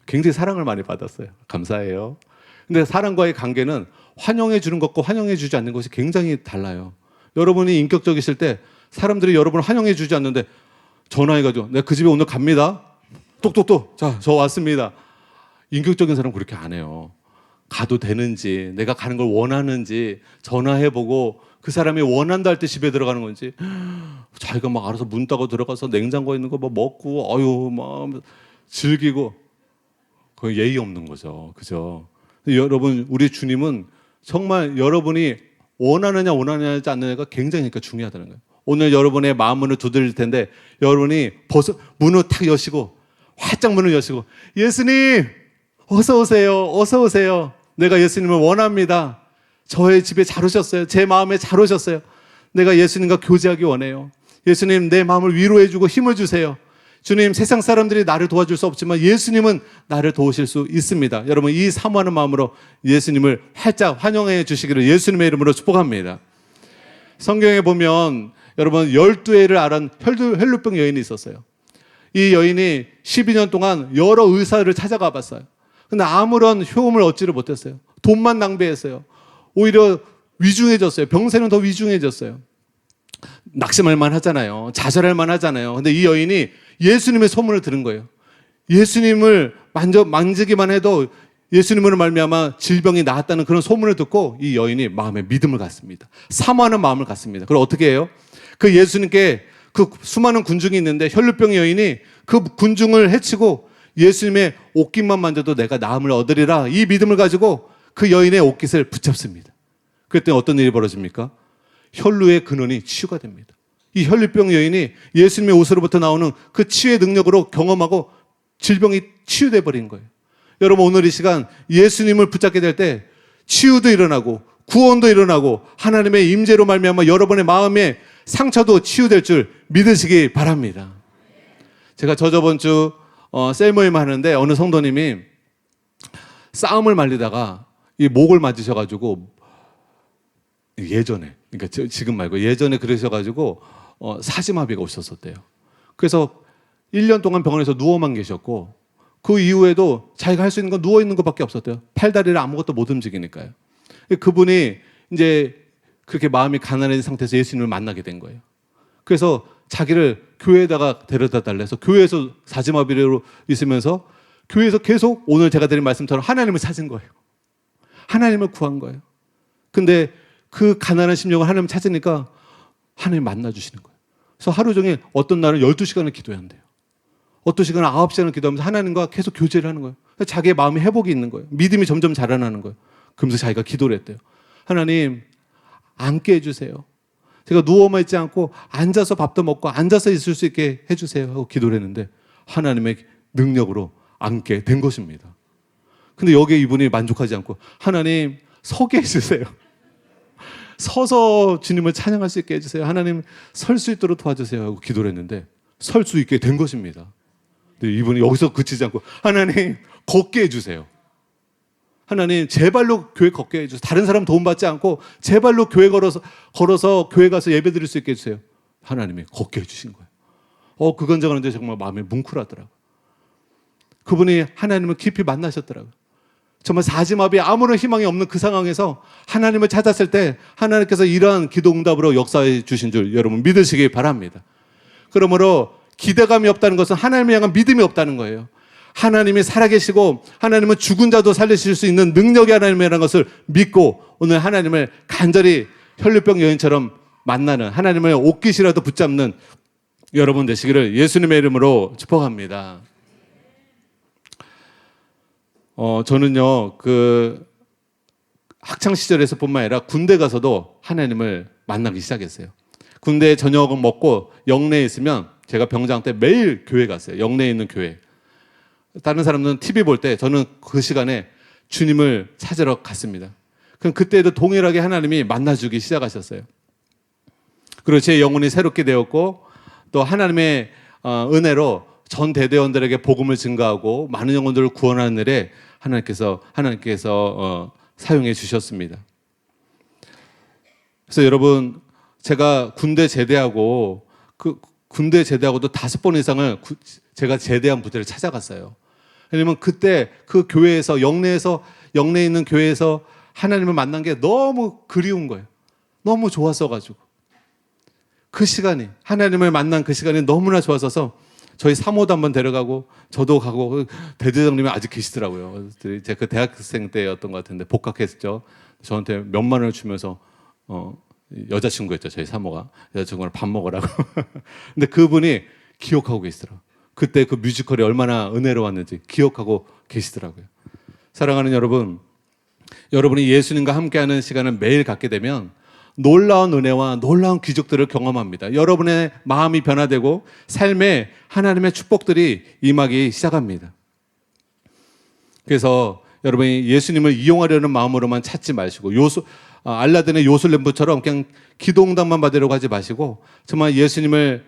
굉장히 사랑을 많이 받았어요. 감사해요. 근데 사람과의 관계는 환영해 주는 것과 환영해 주지 않는 것이 굉장히 달라요. 여러분이 인격적이실 때 사람들이 여러분을 환영해 주지 않는데 전화해가지고 내가 그 집에 오늘 갑니다. 똑똑똑. 자, 저 왔습니다. 인격적인 사람은 그렇게 안 해요. 가도 되는지, 내가 가는 걸 원하는지 전화해보고 그 사람이 원한다 할 때 집에 들어가는 건지 자기가 막 알아서 문 따고 들어가서 냉장고에 있는 거 막 먹고 막 즐기고 그건 예의 없는 거죠. 그죠? 여러분, 우리 주님은 정말 여러분이 원하느냐 않느냐가 굉장히 중요하다는 거예요. 오늘 여러분의 마음문을 두드릴 텐데 여러분이 문을 탁 여시고 활짝 문을 여시고 예수님 어서 오세요. 어서 오세요. 내가 예수님을 원합니다. 저의 집에 잘 오셨어요. 제 마음에 잘 오셨어요. 내가 예수님과 교제하기 원해요. 예수님 내 마음을 위로해 주고 힘을 주세요. 주님, 세상 사람들이 나를 도와줄 수 없지만 예수님은 나를 도우실 수 있습니다. 여러분, 이 사모하는 마음으로 예수님을 활짝 환영해 주시기를 예수님의 이름으로 축복합니다. 성경에 보면 여러분 12회를 앓은 혈루병 여인이 있었어요. 이 여인이 12년 동안 여러 의사를 찾아가 봤어요. 근데 아무런 효험을 얻지를 못했어요. 돈만 낭비했어요. 오히려 위중해졌어요. 병세는 더 위중해졌어요. 낙심할 만하잖아요. 좌절할 만하잖아요. 근데 이 여인이 예수님의 소문을 들은 거예요. 예수님을 만지기만 해도 예수님으로 말미암아 질병이 나았다는 그런 소문을 듣고 이 여인이 마음에 믿음을 갖습니다. 사모하는 마음을 갖습니다. 그럼 어떻게 해요? 그 예수님께 그 수많은 군중이 있는데 혈루병 여인이 그 군중을 해치고 예수님의 옷깃만 만져도 내가 나음을 얻으리라 이 믿음을 가지고 그 여인의 옷깃을 붙잡습니다. 그랬더니 어떤 일이 벌어집니까? 혈루의 근원이 치유가 됩니다. 이 혈루병 여인이 예수님의 옷으로부터 나오는 그 치유의 능력으로 경험하고 질병이 치유돼 버린 거예요. 여러분, 오늘 이 시간 예수님을 붙잡게 될 때 치유도 일어나고 구원도 일어나고 하나님의 임재로 말미암아 여러분의 마음의 상처도 치유될 줄 믿으시기 바랍니다. 제가 저번 주 셀 모임 하는데 어느 성도님이 싸움을 말리다가 이 목을 맞으셔가지고 예전에, 그러니까 지금 말고 예전에 그러셔가지고 사지마비가 오셨었대요. 그래서 1년 동안 병원에서 누워만 계셨고 그 이후에도 자기가 할 수 있는 건 누워 있는 것밖에 없었대요. 팔다리를 아무것도 못 움직이니까요. 그분이 이제 그렇게 마음이 가난해진 상태에서 예수님을 만나게 된 거예요. 그래서 자기를 교회에다가 데려다 달래서 교회에서 사지마비로 있으면서 교회에서 계속 오늘 제가 드린 말씀처럼 하나님을 찾은 거예요. 하나님을 구한 거예요. 근데 그 가난한 심령을 하나님 찾으니까 하나님 만나주시는 거예요. 그래서 하루 종일 어떤 날은 12시간을 기도해야 한대요. 어떤 시간은 9시간을 기도하면서 하나님과 계속 교제를 하는 거예요. 자기의 마음이 회복이 있는 거예요. 믿음이 점점 자라나는 거예요. 그러면서 자기가 기도를 했대요. 하나님, 앉게 해주세요. 제가 누워만 있지 않고 앉아서 밥도 먹고 앉아서 있을 수 있게 해주세요 하고 기도를 했는데 하나님의 능력으로 앉게 된 것입니다. 근데 여기에 이분이 만족하지 않고 하나님, 서게 해주세요. 서서 주님을 찬양할 수 있게 해주세요. 하나님, 설 수 있도록 도와주세요 하고 기도를 했는데 설 수 있게 된 것입니다. 근데 이분이 여기서 그치지 않고 하나님, 걷게 해주세요. 하나님, 제 발로 교회 걷게 해주세요. 다른 사람 도움받지 않고 제 발로 교회 걸어서 교회 가서 예배 드릴 수 있게 해주세요. 하나님이 걷게 해주신 거예요. 그건 저건데 정말 마음이 뭉클하더라고요. 그분이 하나님을 깊이 만나셨더라고요. 정말 사지마비 아무런 희망이 없는 그 상황에서 하나님을 찾았을 때 하나님께서 이러한 기도 응답으로 역사해 주신 줄 여러분 믿으시기 바랍니다. 그러므로 기대감이 없다는 것은 하나님을 향한 믿음이 없다는 거예요. 하나님이 살아계시고 하나님은 죽은 자도 살리실 수 있는 능력이 하나님이라는 것을 믿고 오늘 하나님을 간절히 혈루병 여인처럼 만나는 하나님의 옷깃이라도 붙잡는 여러분 되시기를 예수님의 이름으로 축복합니다. 저는요, 학창 시절에서뿐만 아니라 군대 가서도 하나님을 만나기 시작했어요. 군대 저녁을 먹고 영내에 있으면 제가 병장 때 매일 교회 갔어요. 영내에 있는 교회. 다른 사람들은 TV 볼 때 저는 그 시간에 주님을 찾으러 갔습니다. 그럼 그때도 동일하게 하나님이 만나주기 시작하셨어요. 그리고 제 영혼이 새롭게 되었고 또 하나님의 은혜로 전 대대원들에게 복음을 증가하고 많은 영혼들을 구원하는 일에 하나님께서 사용해 주셨습니다. 그래서 여러분, 제가 군대 제대하고 군대 제대하고도 5번 이상을 제가 제대한 부대를 찾아갔어요. 왜냐면 그때 그 교회에서 영내에 있는 교회에서 하나님을 만난 게 너무 그리운 거예요. 너무 좋았어가지고 그 시간이, 하나님을 만난 그 시간이 너무나 좋았어서 저희 사모도 한번 데려가고 저도 가고, 대대장님이 아직 계시더라고요. 제가 그 대학생 때였던 것 같은데 복학했죠. 저한테 몇만 원을 주면서 여자친구였죠. 저희 사모가 여자친구랑 밥 먹으라고. 근데 그분이 기억하고 계시더라고요. 그때 그 뮤지컬이 얼마나 은혜로웠는지 기억하고 계시더라고요. 사랑하는 여러분, 여러분이 예수님과 함께하는 시간을 매일 갖게 되면 놀라운 은혜와 놀라운 기적들을 경험합니다. 여러분의 마음이 변화되고 삶에 하나님의 축복들이 임하기 시작합니다. 그래서 여러분이 예수님을 이용하려는 마음으로만 찾지 마시고 알라딘의 요술램프처럼 그냥 기도응답만 받으려고 하지 마시고 정말 예수님을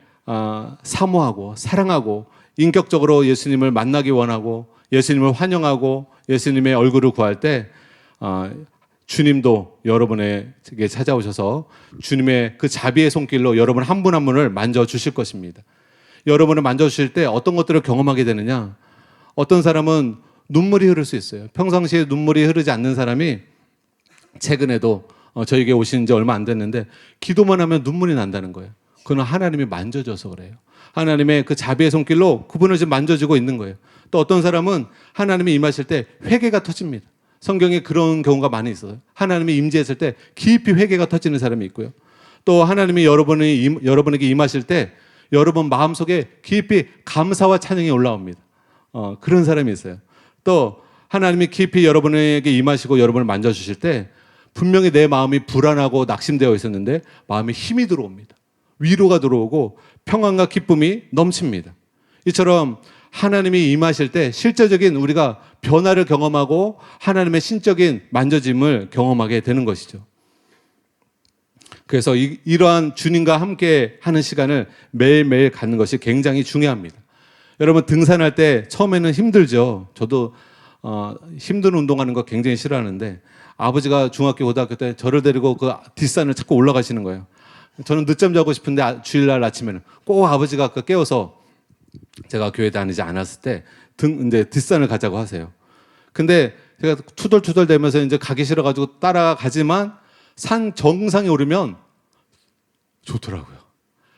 사모하고 사랑하고 인격적으로 예수님을 만나기 원하고 예수님을 환영하고 예수님의 얼굴을 구할 때 주님도 여러분에게 찾아오셔서 주님의 그 자비의 손길로 여러분 한 분 한 분을 만져주실 것입니다. 여러분을 만져주실 때 어떤 것들을 경험하게 되느냐, 어떤 사람은 눈물이 흐를 수 있어요. 평상시에 눈물이 흐르지 않는 사람이 최근에도 저에게 오신 지 얼마 안 됐는데 기도만 하면 눈물이 난다는 거예요. 그건 하나님이 만져줘서 그래요. 하나님의 그 자비의 손길로 그분을 지금 만져주고 있는 거예요. 또 어떤 사람은 하나님이 임하실 때 회개가 터집니다. 성경에 그런 경우가 많이 있어요. 하나님이 임재했을 때 깊이 회개가 터지는 사람이 있고요. 또 하나님이 여러분에게 임하실 때 여러분 마음속에 깊이 감사와 찬양이 올라옵니다. 그런 사람이 있어요. 또 하나님이 깊이 여러분에게 임하시고 여러분을 만져주실 때 분명히 내 마음이 불안하고 낙심되어 있었는데 마음에 힘이 들어옵니다. 위로가 들어오고 평안과 기쁨이 넘칩니다. 이처럼 하나님이 임하실 때 실제적인 우리가 변화를 경험하고 하나님의 신적인 만져짐을 경험하게 되는 것이죠. 그래서 이러한 주님과 함께 하는 시간을 매일매일 갖는 것이 굉장히 중요합니다. 여러분 등산할 때 처음에는 힘들죠. 저도 힘든 운동하는 거 굉장히 싫어하는데 아버지가 중학교 고등학교 때 저를 데리고 그 뒷산을 자꾸 올라가시는 거예요. 저는 늦잠 자고 싶은데 주일날 아침에는 꼭 아버지가 깨워서 제가 교회 다니지 않았을 때 이제 뒷산을 가자고 하세요. 근데 제가 투덜투덜 대면서 이제 가기 싫어가지고 따라가지만 산 정상에 오르면 좋더라고요.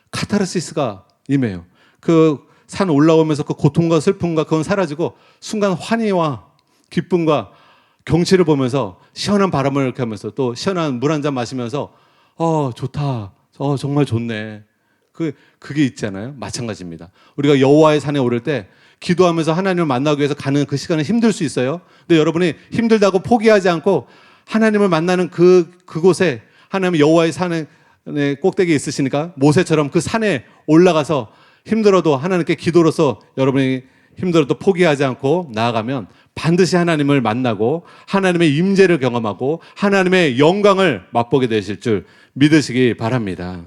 카타르시스가 임해요. 그 산 올라오면서 그 고통과 슬픔과 그건 사라지고 순간 환희와 기쁨과 경치를 보면서 시원한 바람을 이렇게 하면서 또 시원한 물 한 잔 마시면서 좋다. 정말 좋네. 그게 있잖아요. 마찬가지입니다. 우리가 여호와의 산에 오를 때 기도하면서 하나님을 만나기 위해서 가는 그 시간은 힘들 수 있어요. 근데 여러분이 힘들다고 포기하지 않고 하나님을 만나는 그곳에 하나님 여호와의 산의 꼭대기에 있으시니까 모세처럼 그 산에 올라가서 힘들어도 하나님께 기도로서 여러분이 힘들어도 포기하지 않고 나아가면 반드시 하나님을 만나고 하나님의 임재를 경험하고 하나님의 영광을 맛보게 되실 줄 믿으시기 바랍니다.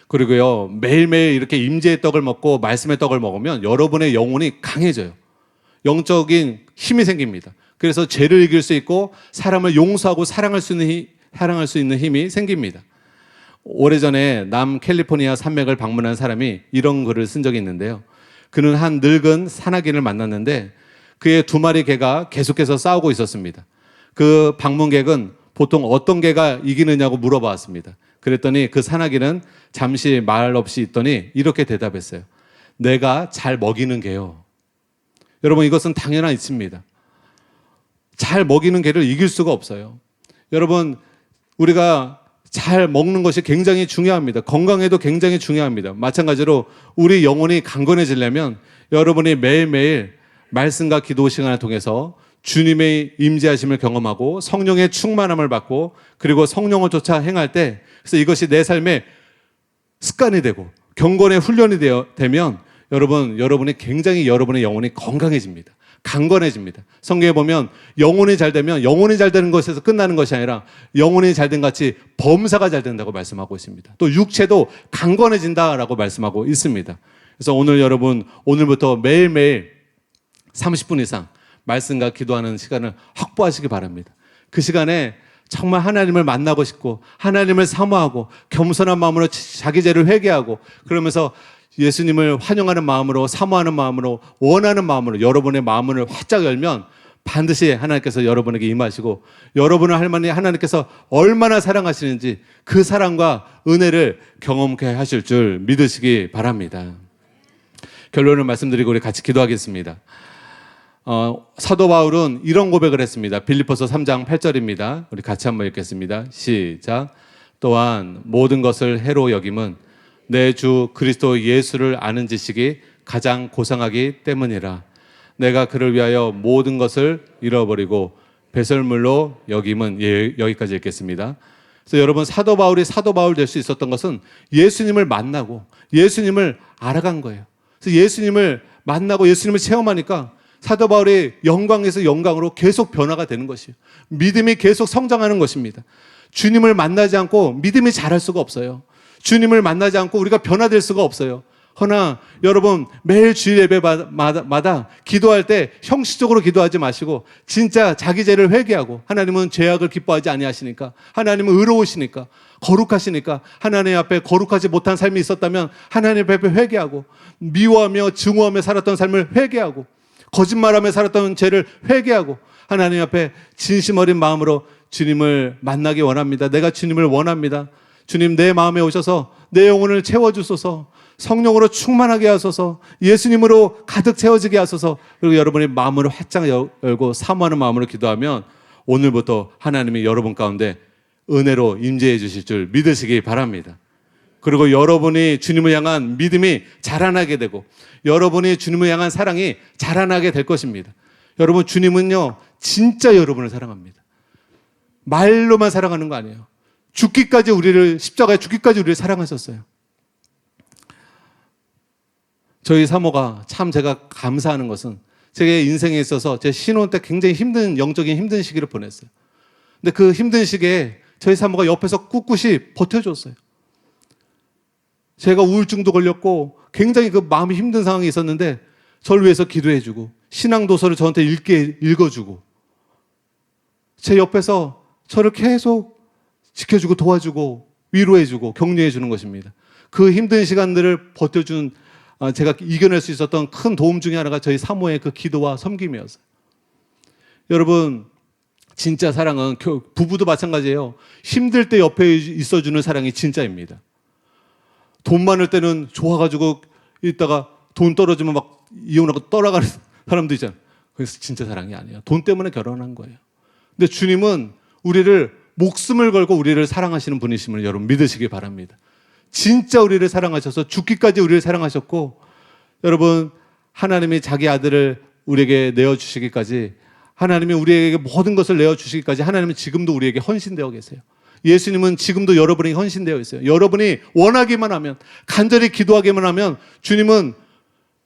그리고요, 매일매일 이렇게 임재의 떡을 먹고 말씀의 떡을 먹으면 여러분의 영혼이 강해져요. 영적인 힘이 생깁니다. 그래서 죄를 이길 수 있고 사람을 용서하고 사랑할 수 있는 힘이 생깁니다. 오래전에 남캘리포니아 산맥을 방문한 사람이 이런 글을 쓴 적이 있는데요. 그는 한 늙은 산악인을 만났는데 그의 2마리 개가 계속해서 싸우고 있었습니다. 그 방문객은 보통 어떤 개가 이기느냐고 물어봤습니다. 그랬더니 그 산악인은 잠시 말 없이 있더니 이렇게 대답했어요. 내가 잘 먹이는 개요. 여러분 이것은 당연한 이치입니다. 잘 먹이는 개를 이길 수가 없어요. 여러분 우리가 잘 먹는 것이 굉장히 중요합니다. 건강에도 굉장히 중요합니다. 마찬가지로 우리 영혼이 강건해지려면 여러분이 매일매일 말씀과 기도 시간을 통해서 주님의 임재하심을 경험하고 성령의 충만함을 받고 그리고 성령을 쫓아 행할 때 그래서 이것이 내 삶의 습관이 되고 경건의 훈련이 되면 여러분이 굉장히 여러분의 영혼이 건강해집니다. 강건해집니다. 성경에 보면 영혼이 잘 되면 영혼이 잘 되는 것에서 끝나는 것이 아니라 영혼이 잘 된 같이 범사가 잘 된다고 말씀하고 있습니다. 또 육체도 강건해진다라고 말씀하고 있습니다. 그래서 오늘 여러분, 오늘부터 매일매일 30분 이상 말씀과 기도하는 시간을 확보하시기 바랍니다. 그 시간에 정말 하나님을 만나고 싶고 하나님을 사모하고 겸손한 마음으로 자기 죄를 회개하고 그러면서 예수님을 환영하는 마음으로 사모하는 마음으로 원하는 마음으로 여러분의 마음을 활짝 열면 반드시 하나님께서 여러분에게 임하시고 여러분을 하나님께서 얼마나 사랑하시는지 그 사랑과 은혜를 경험케 하실 줄 믿으시기 바랍니다. 결론을 말씀드리고 우리 같이 기도하겠습니다. 사도 바울은 이런 고백을 했습니다. 빌립보서 3장 8절입니다. 우리 같이 한번 읽겠습니다. 시작. 또한 모든 것을 해로 여김은 내 주 그리스도 예수를 아는 지식이 가장 고상하기 때문이라. 내가 그를 위하여 모든 것을 잃어버리고 배설물로 여김은, 여기까지 읽겠습니다. 그래서 여러분, 사도 바울이 사도 바울 될 수 있었던 것은 예수님을 만나고 예수님을 알아간 거예요. 그래서 예수님을 만나고 예수님을 체험하니까 사도 바울이 영광에서 영광으로 계속 변화가 되는 것이에요. 믿음이 계속 성장하는 것입니다. 주님을 만나지 않고 믿음이 자랄 수가 없어요. 주님을 만나지 않고 우리가 변화될 수가 없어요. 허나 여러분, 매일 주일 예배마다 기도할 때 형식적으로 기도하지 마시고 진짜 자기 죄를 회개하고, 하나님은 죄악을 기뻐하지 아니하시니까, 하나님은 의로우시니까, 거룩하시니까, 하나님 앞에 거룩하지 못한 삶이 있었다면 하나님 앞에 회개하고, 미워하며 증오하며 살았던 삶을 회개하고, 거짓말하며 살았던 죄를 회개하고, 하나님 앞에 진심 어린 마음으로 주님을 만나기 원합니다. 내가 주님을 원합니다. 주님, 내 마음에 오셔서 내 영혼을 채워주소서. 성령으로 충만하게 하소서. 예수님으로 가득 채워지게 하소서. 그리고 여러분이 마음을 활짝 열고 사모하는 마음으로 기도하면 오늘부터 하나님이 여러분 가운데 은혜로 임재해 주실 줄 믿으시기 바랍니다. 그리고 여러분이 주님을 향한 믿음이 자라나게 되고 여러분이 주님을 향한 사랑이 자라나게 될 것입니다. 여러분, 주님은요 진짜 여러분을 사랑합니다. 말로만 사랑하는 거 아니에요. 죽기까지 십자가에 죽기까지 우리를 사랑하셨어요. 저희 사모가 참 제가 감사하는 것은 제 인생에 있어서 제 신혼 때 굉장히 영적인 힘든 시기를 보냈어요. 근데 그 힘든 시기에 저희 사모가 옆에서 꿋꿋이 버텨줬어요. 제가 우울증도 걸렸고 굉장히 그 마음이 힘든 상황이 있었는데 저를 위해서 기도해주고 신앙도서를 저한테 읽어주고 제 옆에서 저를 계속 지켜주고 도와주고 위로해주고 격려해주는 것입니다. 그 힘든 시간들을 버텨준, 제가 이겨낼 수 있었던 큰 도움 중에 하나가 저희 사모의 그 기도와 섬김이었어요. 여러분, 진짜 사랑은 부부도 마찬가지예요. 힘들 때 옆에 있어주는 사랑이 진짜입니다. 돈 많을 때는 좋아가지고 있다가 돈 떨어지면 막 이혼하고 떠나가는 사람도 있잖아요. 그래서 진짜 사랑이 아니에요. 돈 때문에 결혼한 거예요. 근데 주님은 우리를 목숨을 걸고 우리를 사랑하시는 분이심을 여러분 믿으시기 바랍니다. 진짜 우리를 사랑하셔서 죽기까지 우리를 사랑하셨고, 여러분, 하나님이 자기 아들을 우리에게 내어주시기까지, 하나님이 우리에게 모든 것을 내어주시기까지 하나님은 지금도 우리에게 헌신되어 계세요. 예수님은 지금도 여러분에게 헌신되어 있어요. 여러분이 원하기만 하면, 간절히 기도하기만 하면 주님은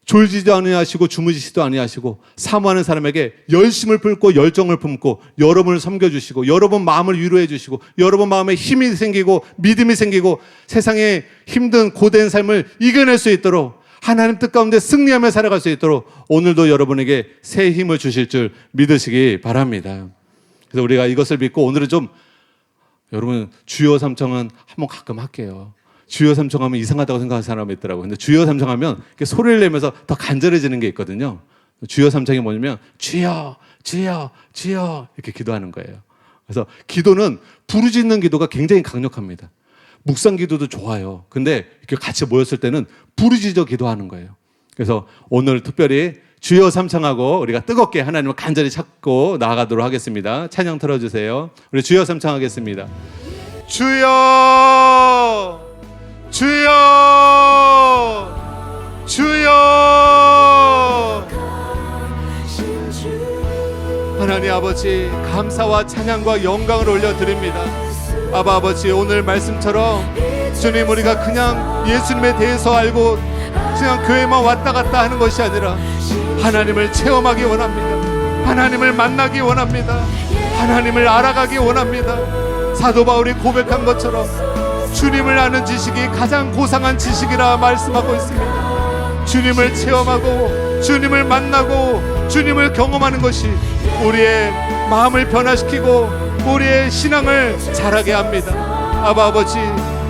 졸지도 아니하시고 주무시지도 아니하시고 사모하는 사람에게 열심을 품고 열정을 품고 여러분을 섬겨주시고 여러분 마음을 위로해 주시고 여러분 마음에 힘이 생기고 믿음이 생기고 세상의 힘든 고된 삶을 이겨낼 수 있도록, 하나님 뜻 가운데 승리하며 살아갈 수 있도록 오늘도 여러분에게 새 힘을 주실 줄 믿으시기 바랍니다. 그래서 우리가 이것을 믿고 오늘은 좀, 여러분, 주여 삼청은 한번 가끔 할게요. 주여 삼청하면 이상하다고 생각하는 사람이 있더라고요. 근데 주여 삼청하면 이렇게 소리를 내면서 더 간절해지는 게 있거든요. 주여 삼청이 뭐냐면 주여, 주여, 주여 이렇게 기도하는 거예요. 그래서 기도는 부르짖는 기도가 굉장히 강력합니다. 묵상 기도도 좋아요. 근데 이렇게 같이 모였을 때는 부르짖어 기도하는 거예요. 그래서 오늘 특별히 주여 삼청하고 우리가 뜨겁게 하나님을 간절히 찾고 나아가도록 하겠습니다. 찬양 틀어주세요. 우리 주여 삼청하겠습니다. 주여, 주여, 주여. 하나님 아버지, 감사와 찬양과 영광을 올려드립니다. 아버지, 오늘 말씀처럼
주님, 우리가 그냥 예수님에 대해서 알고 그냥 교회만 왔다 갔다 하는 것이 아니라 하나님을 체험하기 원합니다. 하나님을 만나기 원합니다. 하나님을 알아가기 원합니다. 사도 바울이 고백한 것처럼 주님을 아는 지식이 가장 고상한 지식이라 말씀하고 있습니다. 주님을 체험하고 주님을 만나고 주님을 경험하는 것이 우리의 마음을 변화시키고 우리의 신앙을 자라게 합니다. 아버지,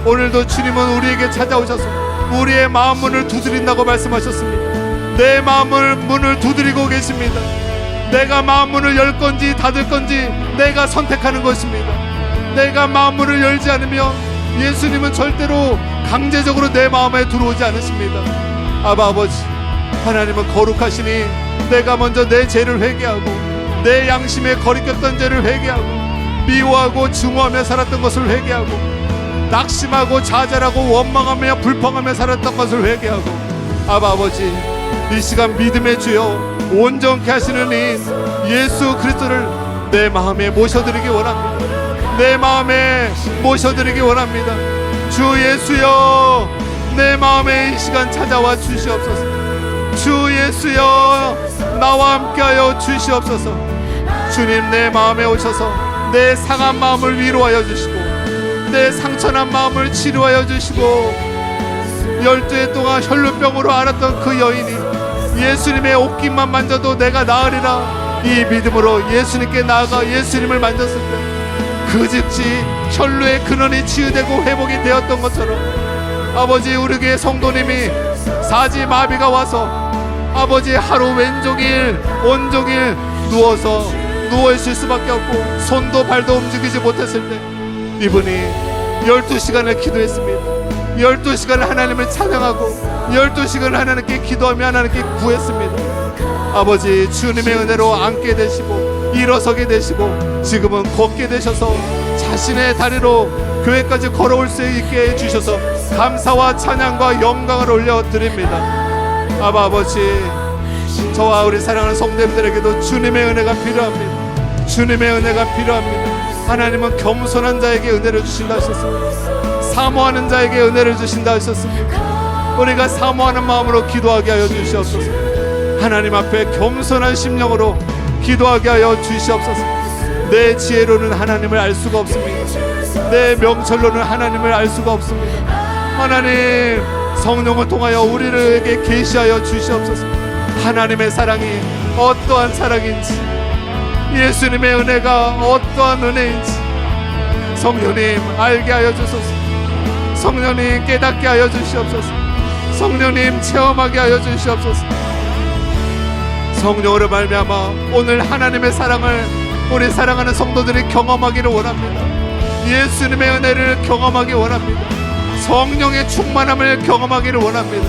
오늘도 주님은 우리에게 찾아오셔서 우리의 마음 문을 두드린다고 말씀하셨습니다. 내 마음을 문을 두드리고 계십니다. 내가 마음 문을 열 건지 닫을 건지 내가 선택하는 것입니다. 내가 마음 문을 열지 않으면 예수님은 절대로 강제적으로 내 마음에 들어오지 않으십니다. 아버지, 하나님은 거룩하시니 내가 먼저 내 죄를 회개하고 내 양심에 거리꼈던 죄를 회개하고 미워하고 증오하며 살았던 것을 회개하고 낙심하고 좌절하고 원망하며 불평하며 살았던 것을 회개하고 아버지, 이 시간 믿음의 주여 온전케 하시는 인 예수 그리스도를 내 마음에 모셔드리기 원합니다. 내 마음에 모셔드리기 원합니다. 주 예수여, 내 마음에 이 시간 찾아와 주시옵소서. 주 예수여, 나와 함께하여 주시옵소서. 주님, 내 마음에 오셔서 내 상한 마음을 위로하여 주시고 내 상처난 마음을 치료하여 주시고 12해 동안 혈루병으로 앓았던 그 여인이 예수님의 옷깃만 만져도 내가 나으리라 이 믿음으로 예수님께 나아가 예수님을 만졌을 때 그 즉시 혈루의 근원이 치유되고 회복이 되었던 것처럼 아버지, 우리 교회 성도님이 사지 마비가 와서 아버지 하루 왼종일 온종일 누워서 누워있을 수밖에 없고 손도 발도 움직이지 못했을 때 이분이 12시간을 기도했습니다. 12시간을 하나님을 찬양하고 12시간을 하나님께 기도하며 하나님께 구했습니다. 아버지, 주님의 은혜로 앉게 되시고 일어서게 되시고 지금은 걷게 되셔서 자신의 다리로 교회까지 걸어올 수 있게 해주셔서 감사와 찬양과 영광을 올려드립니다. 아버지, 저와 우리 사랑하는 성도님들에게도 주님의 은혜가 필요합니다. 주님의 은혜가 필요합니다. 하나님은 겸손한 자에게 은혜를 주신다 하셨습니다. 사모하는 자에게 은혜를 주신다 하셨습니다. 우리가 사모하는 마음으로 기도하게 하여 주시옵소서. 하나님 앞에 겸손한 심령으로 기도하게 하여 주시옵소서. 내 지혜로는 하나님을 알 수가 없습니다. 내 명철로는 하나님을 알 수가 없습니다. 하나님, 성령을 통하여 우리에게 계시하여 주시옵소서. 하나님의 사랑이 어떠한 사랑인지, 예수님의 은혜가 어떠한 은혜인지 성령님 알게 하여 주소서. 성령님 깨닫게 하여 주시옵소서. 성령님 체험하게 하여 주시옵소서. 성령으로 말미암아 오늘 하나님의 사랑을 우리 사랑하는 성도들이 경험하기를 원합니다. 예수님의 은혜를 경험하기 원합니다. 성령의 충만함을 경험하기를 원합니다.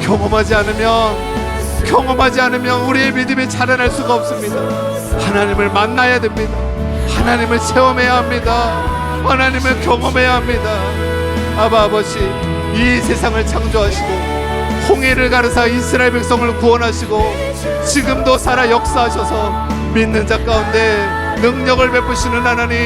경험하지 않으면 우리의 믿음이 자라날 수가 없습니다. 하나님을 만나야 됩니다. 하나님을 체험해야 합니다. 하나님을 경험해야 합니다. 아버지, 이 세상을 창조하시고 홍해를 가르사 이스라엘 백성을 구원하시고 지금도 살아 역사하셔서 믿는 자 가운데 능력을 베푸시는 하나님,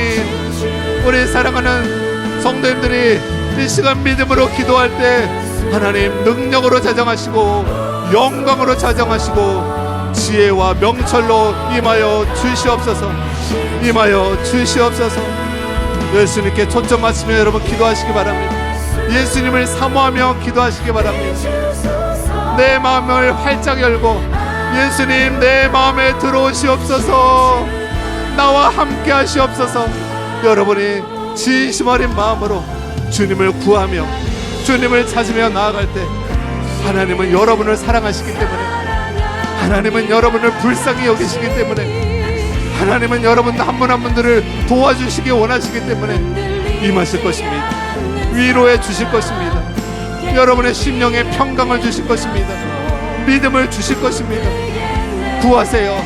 우리 사랑하는 성도님들이 이 시간 믿음으로 기도할 때 하나님 능력으로 자정하시고 영광으로 자정하시고 지혜와 명철로 임하여 주시옵소서. 임하여 주시옵소서. 예수님께 초점 맞추며 여러분 기도하시기 바랍니다. 예수님을 사모하며 기도하시기 바랍니다. 내 마음을 활짝 열고 예수님, 내 마음에 들어오시옵소서. 나와 함께 하시옵소서. 여러분이 진심 어린 마음으로 주님을 구하며 주님을 찾으며 나아갈 때 하나님은 여러분을 사랑하시기 때문에, 하나님은 여러분을 불쌍히 여기시기 때문에, 하나님은 여러분 한 분 한 분들을 도와주시기 원하시기 때문에 임하실 것입니다. 위로해 주실 것입니다. 여러분의 심령에 평강을 주실 것입니다. 믿음을 주실 것입니다. 구하세요.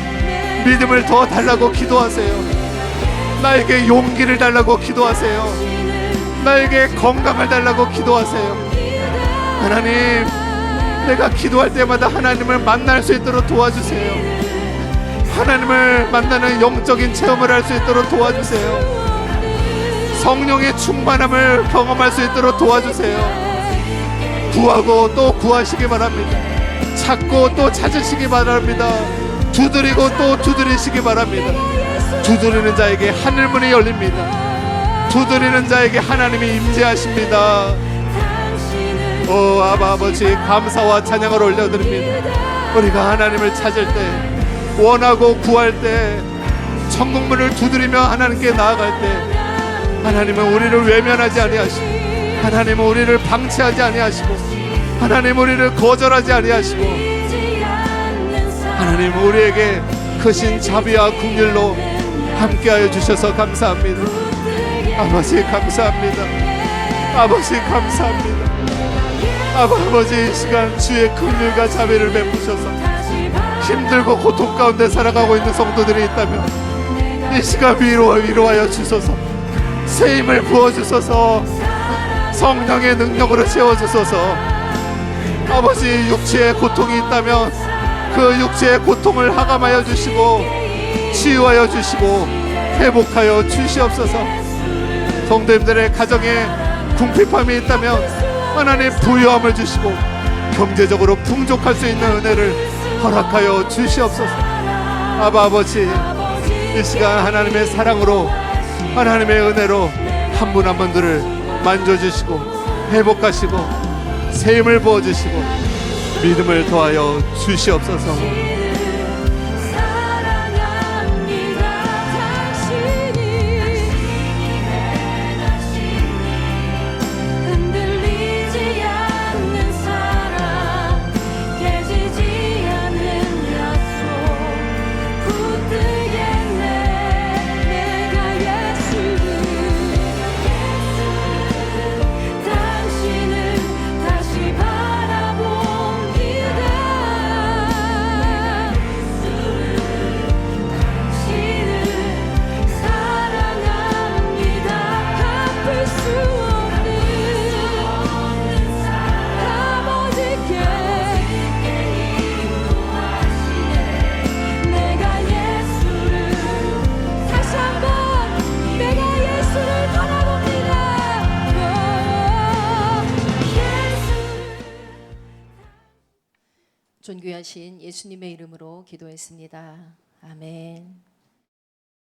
믿음을 더 달라고 기도하세요. 나에게 용기를 달라고 기도하세요. 나에게 건강을 달라고 기도하세요. 하나님, 내가 기도할 때마다 하나님을 만날 수 있도록 도와주세요. 하나님을 만나는 영적인 체험을 할 수 있도록 도와주세요. 성령의 충만함을 경험할 수 있도록 도와주세요. 구하고 또 구하시기 바랍니다. 찾고 또 찾으시기 바랍니다. 두드리고 또 두드리시기 바랍니다. 두드리는 자에게 하늘문이 열립니다. 두드리는 자에게 하나님이 임재하십니다. 오 아바 아버지, 감사와 찬양을 올려드립니다. 우리가 하나님을 찾을 때, 원하고 구할 때, 천국문을 두드리며 하나님께 나아갈 때, 하나님은 우리를 외면하지 아니하시고, 하나님은 우리를 방치하지 아니하시고, 하나님은 우리를 거절하지 아니하시고, 하나님은 우리에게 크신 자비와 긍휼로 함께하여 주셔서 감사합니다. 아버지 감사합니다. 아버지 감사합니다. 아버지, 이 시간 주의 긍휼과 자비를 베푸셔서 힘들고 고통 가운데 살아가고 있는 성도들이 있다면 이 시간 위로하여 주소서. 새 힘을 부어주소서. 성령의 능력으로 채워주소서. 아버지, 육체의 고통이 있다면 그 육체의 고통을 하감하여 주시고 치유하여 주시고 회복하여 주시옵소서. 성도님들의 가정에 궁핍함이 있다면 하나님 부유함을 주시고 경제적으로 풍족할 수 있는 은혜를 허락하여 주시옵소서. 아버지, 이 시간 하나님의 사랑으로, 하나님의 은혜로 한 분 한 분들을 만져주시고 회복하시고 새 힘을 부어주시고 믿음을 더하여 주시옵소서.
존귀하신 예수님의 이름으로 기도했습니다. 아멘.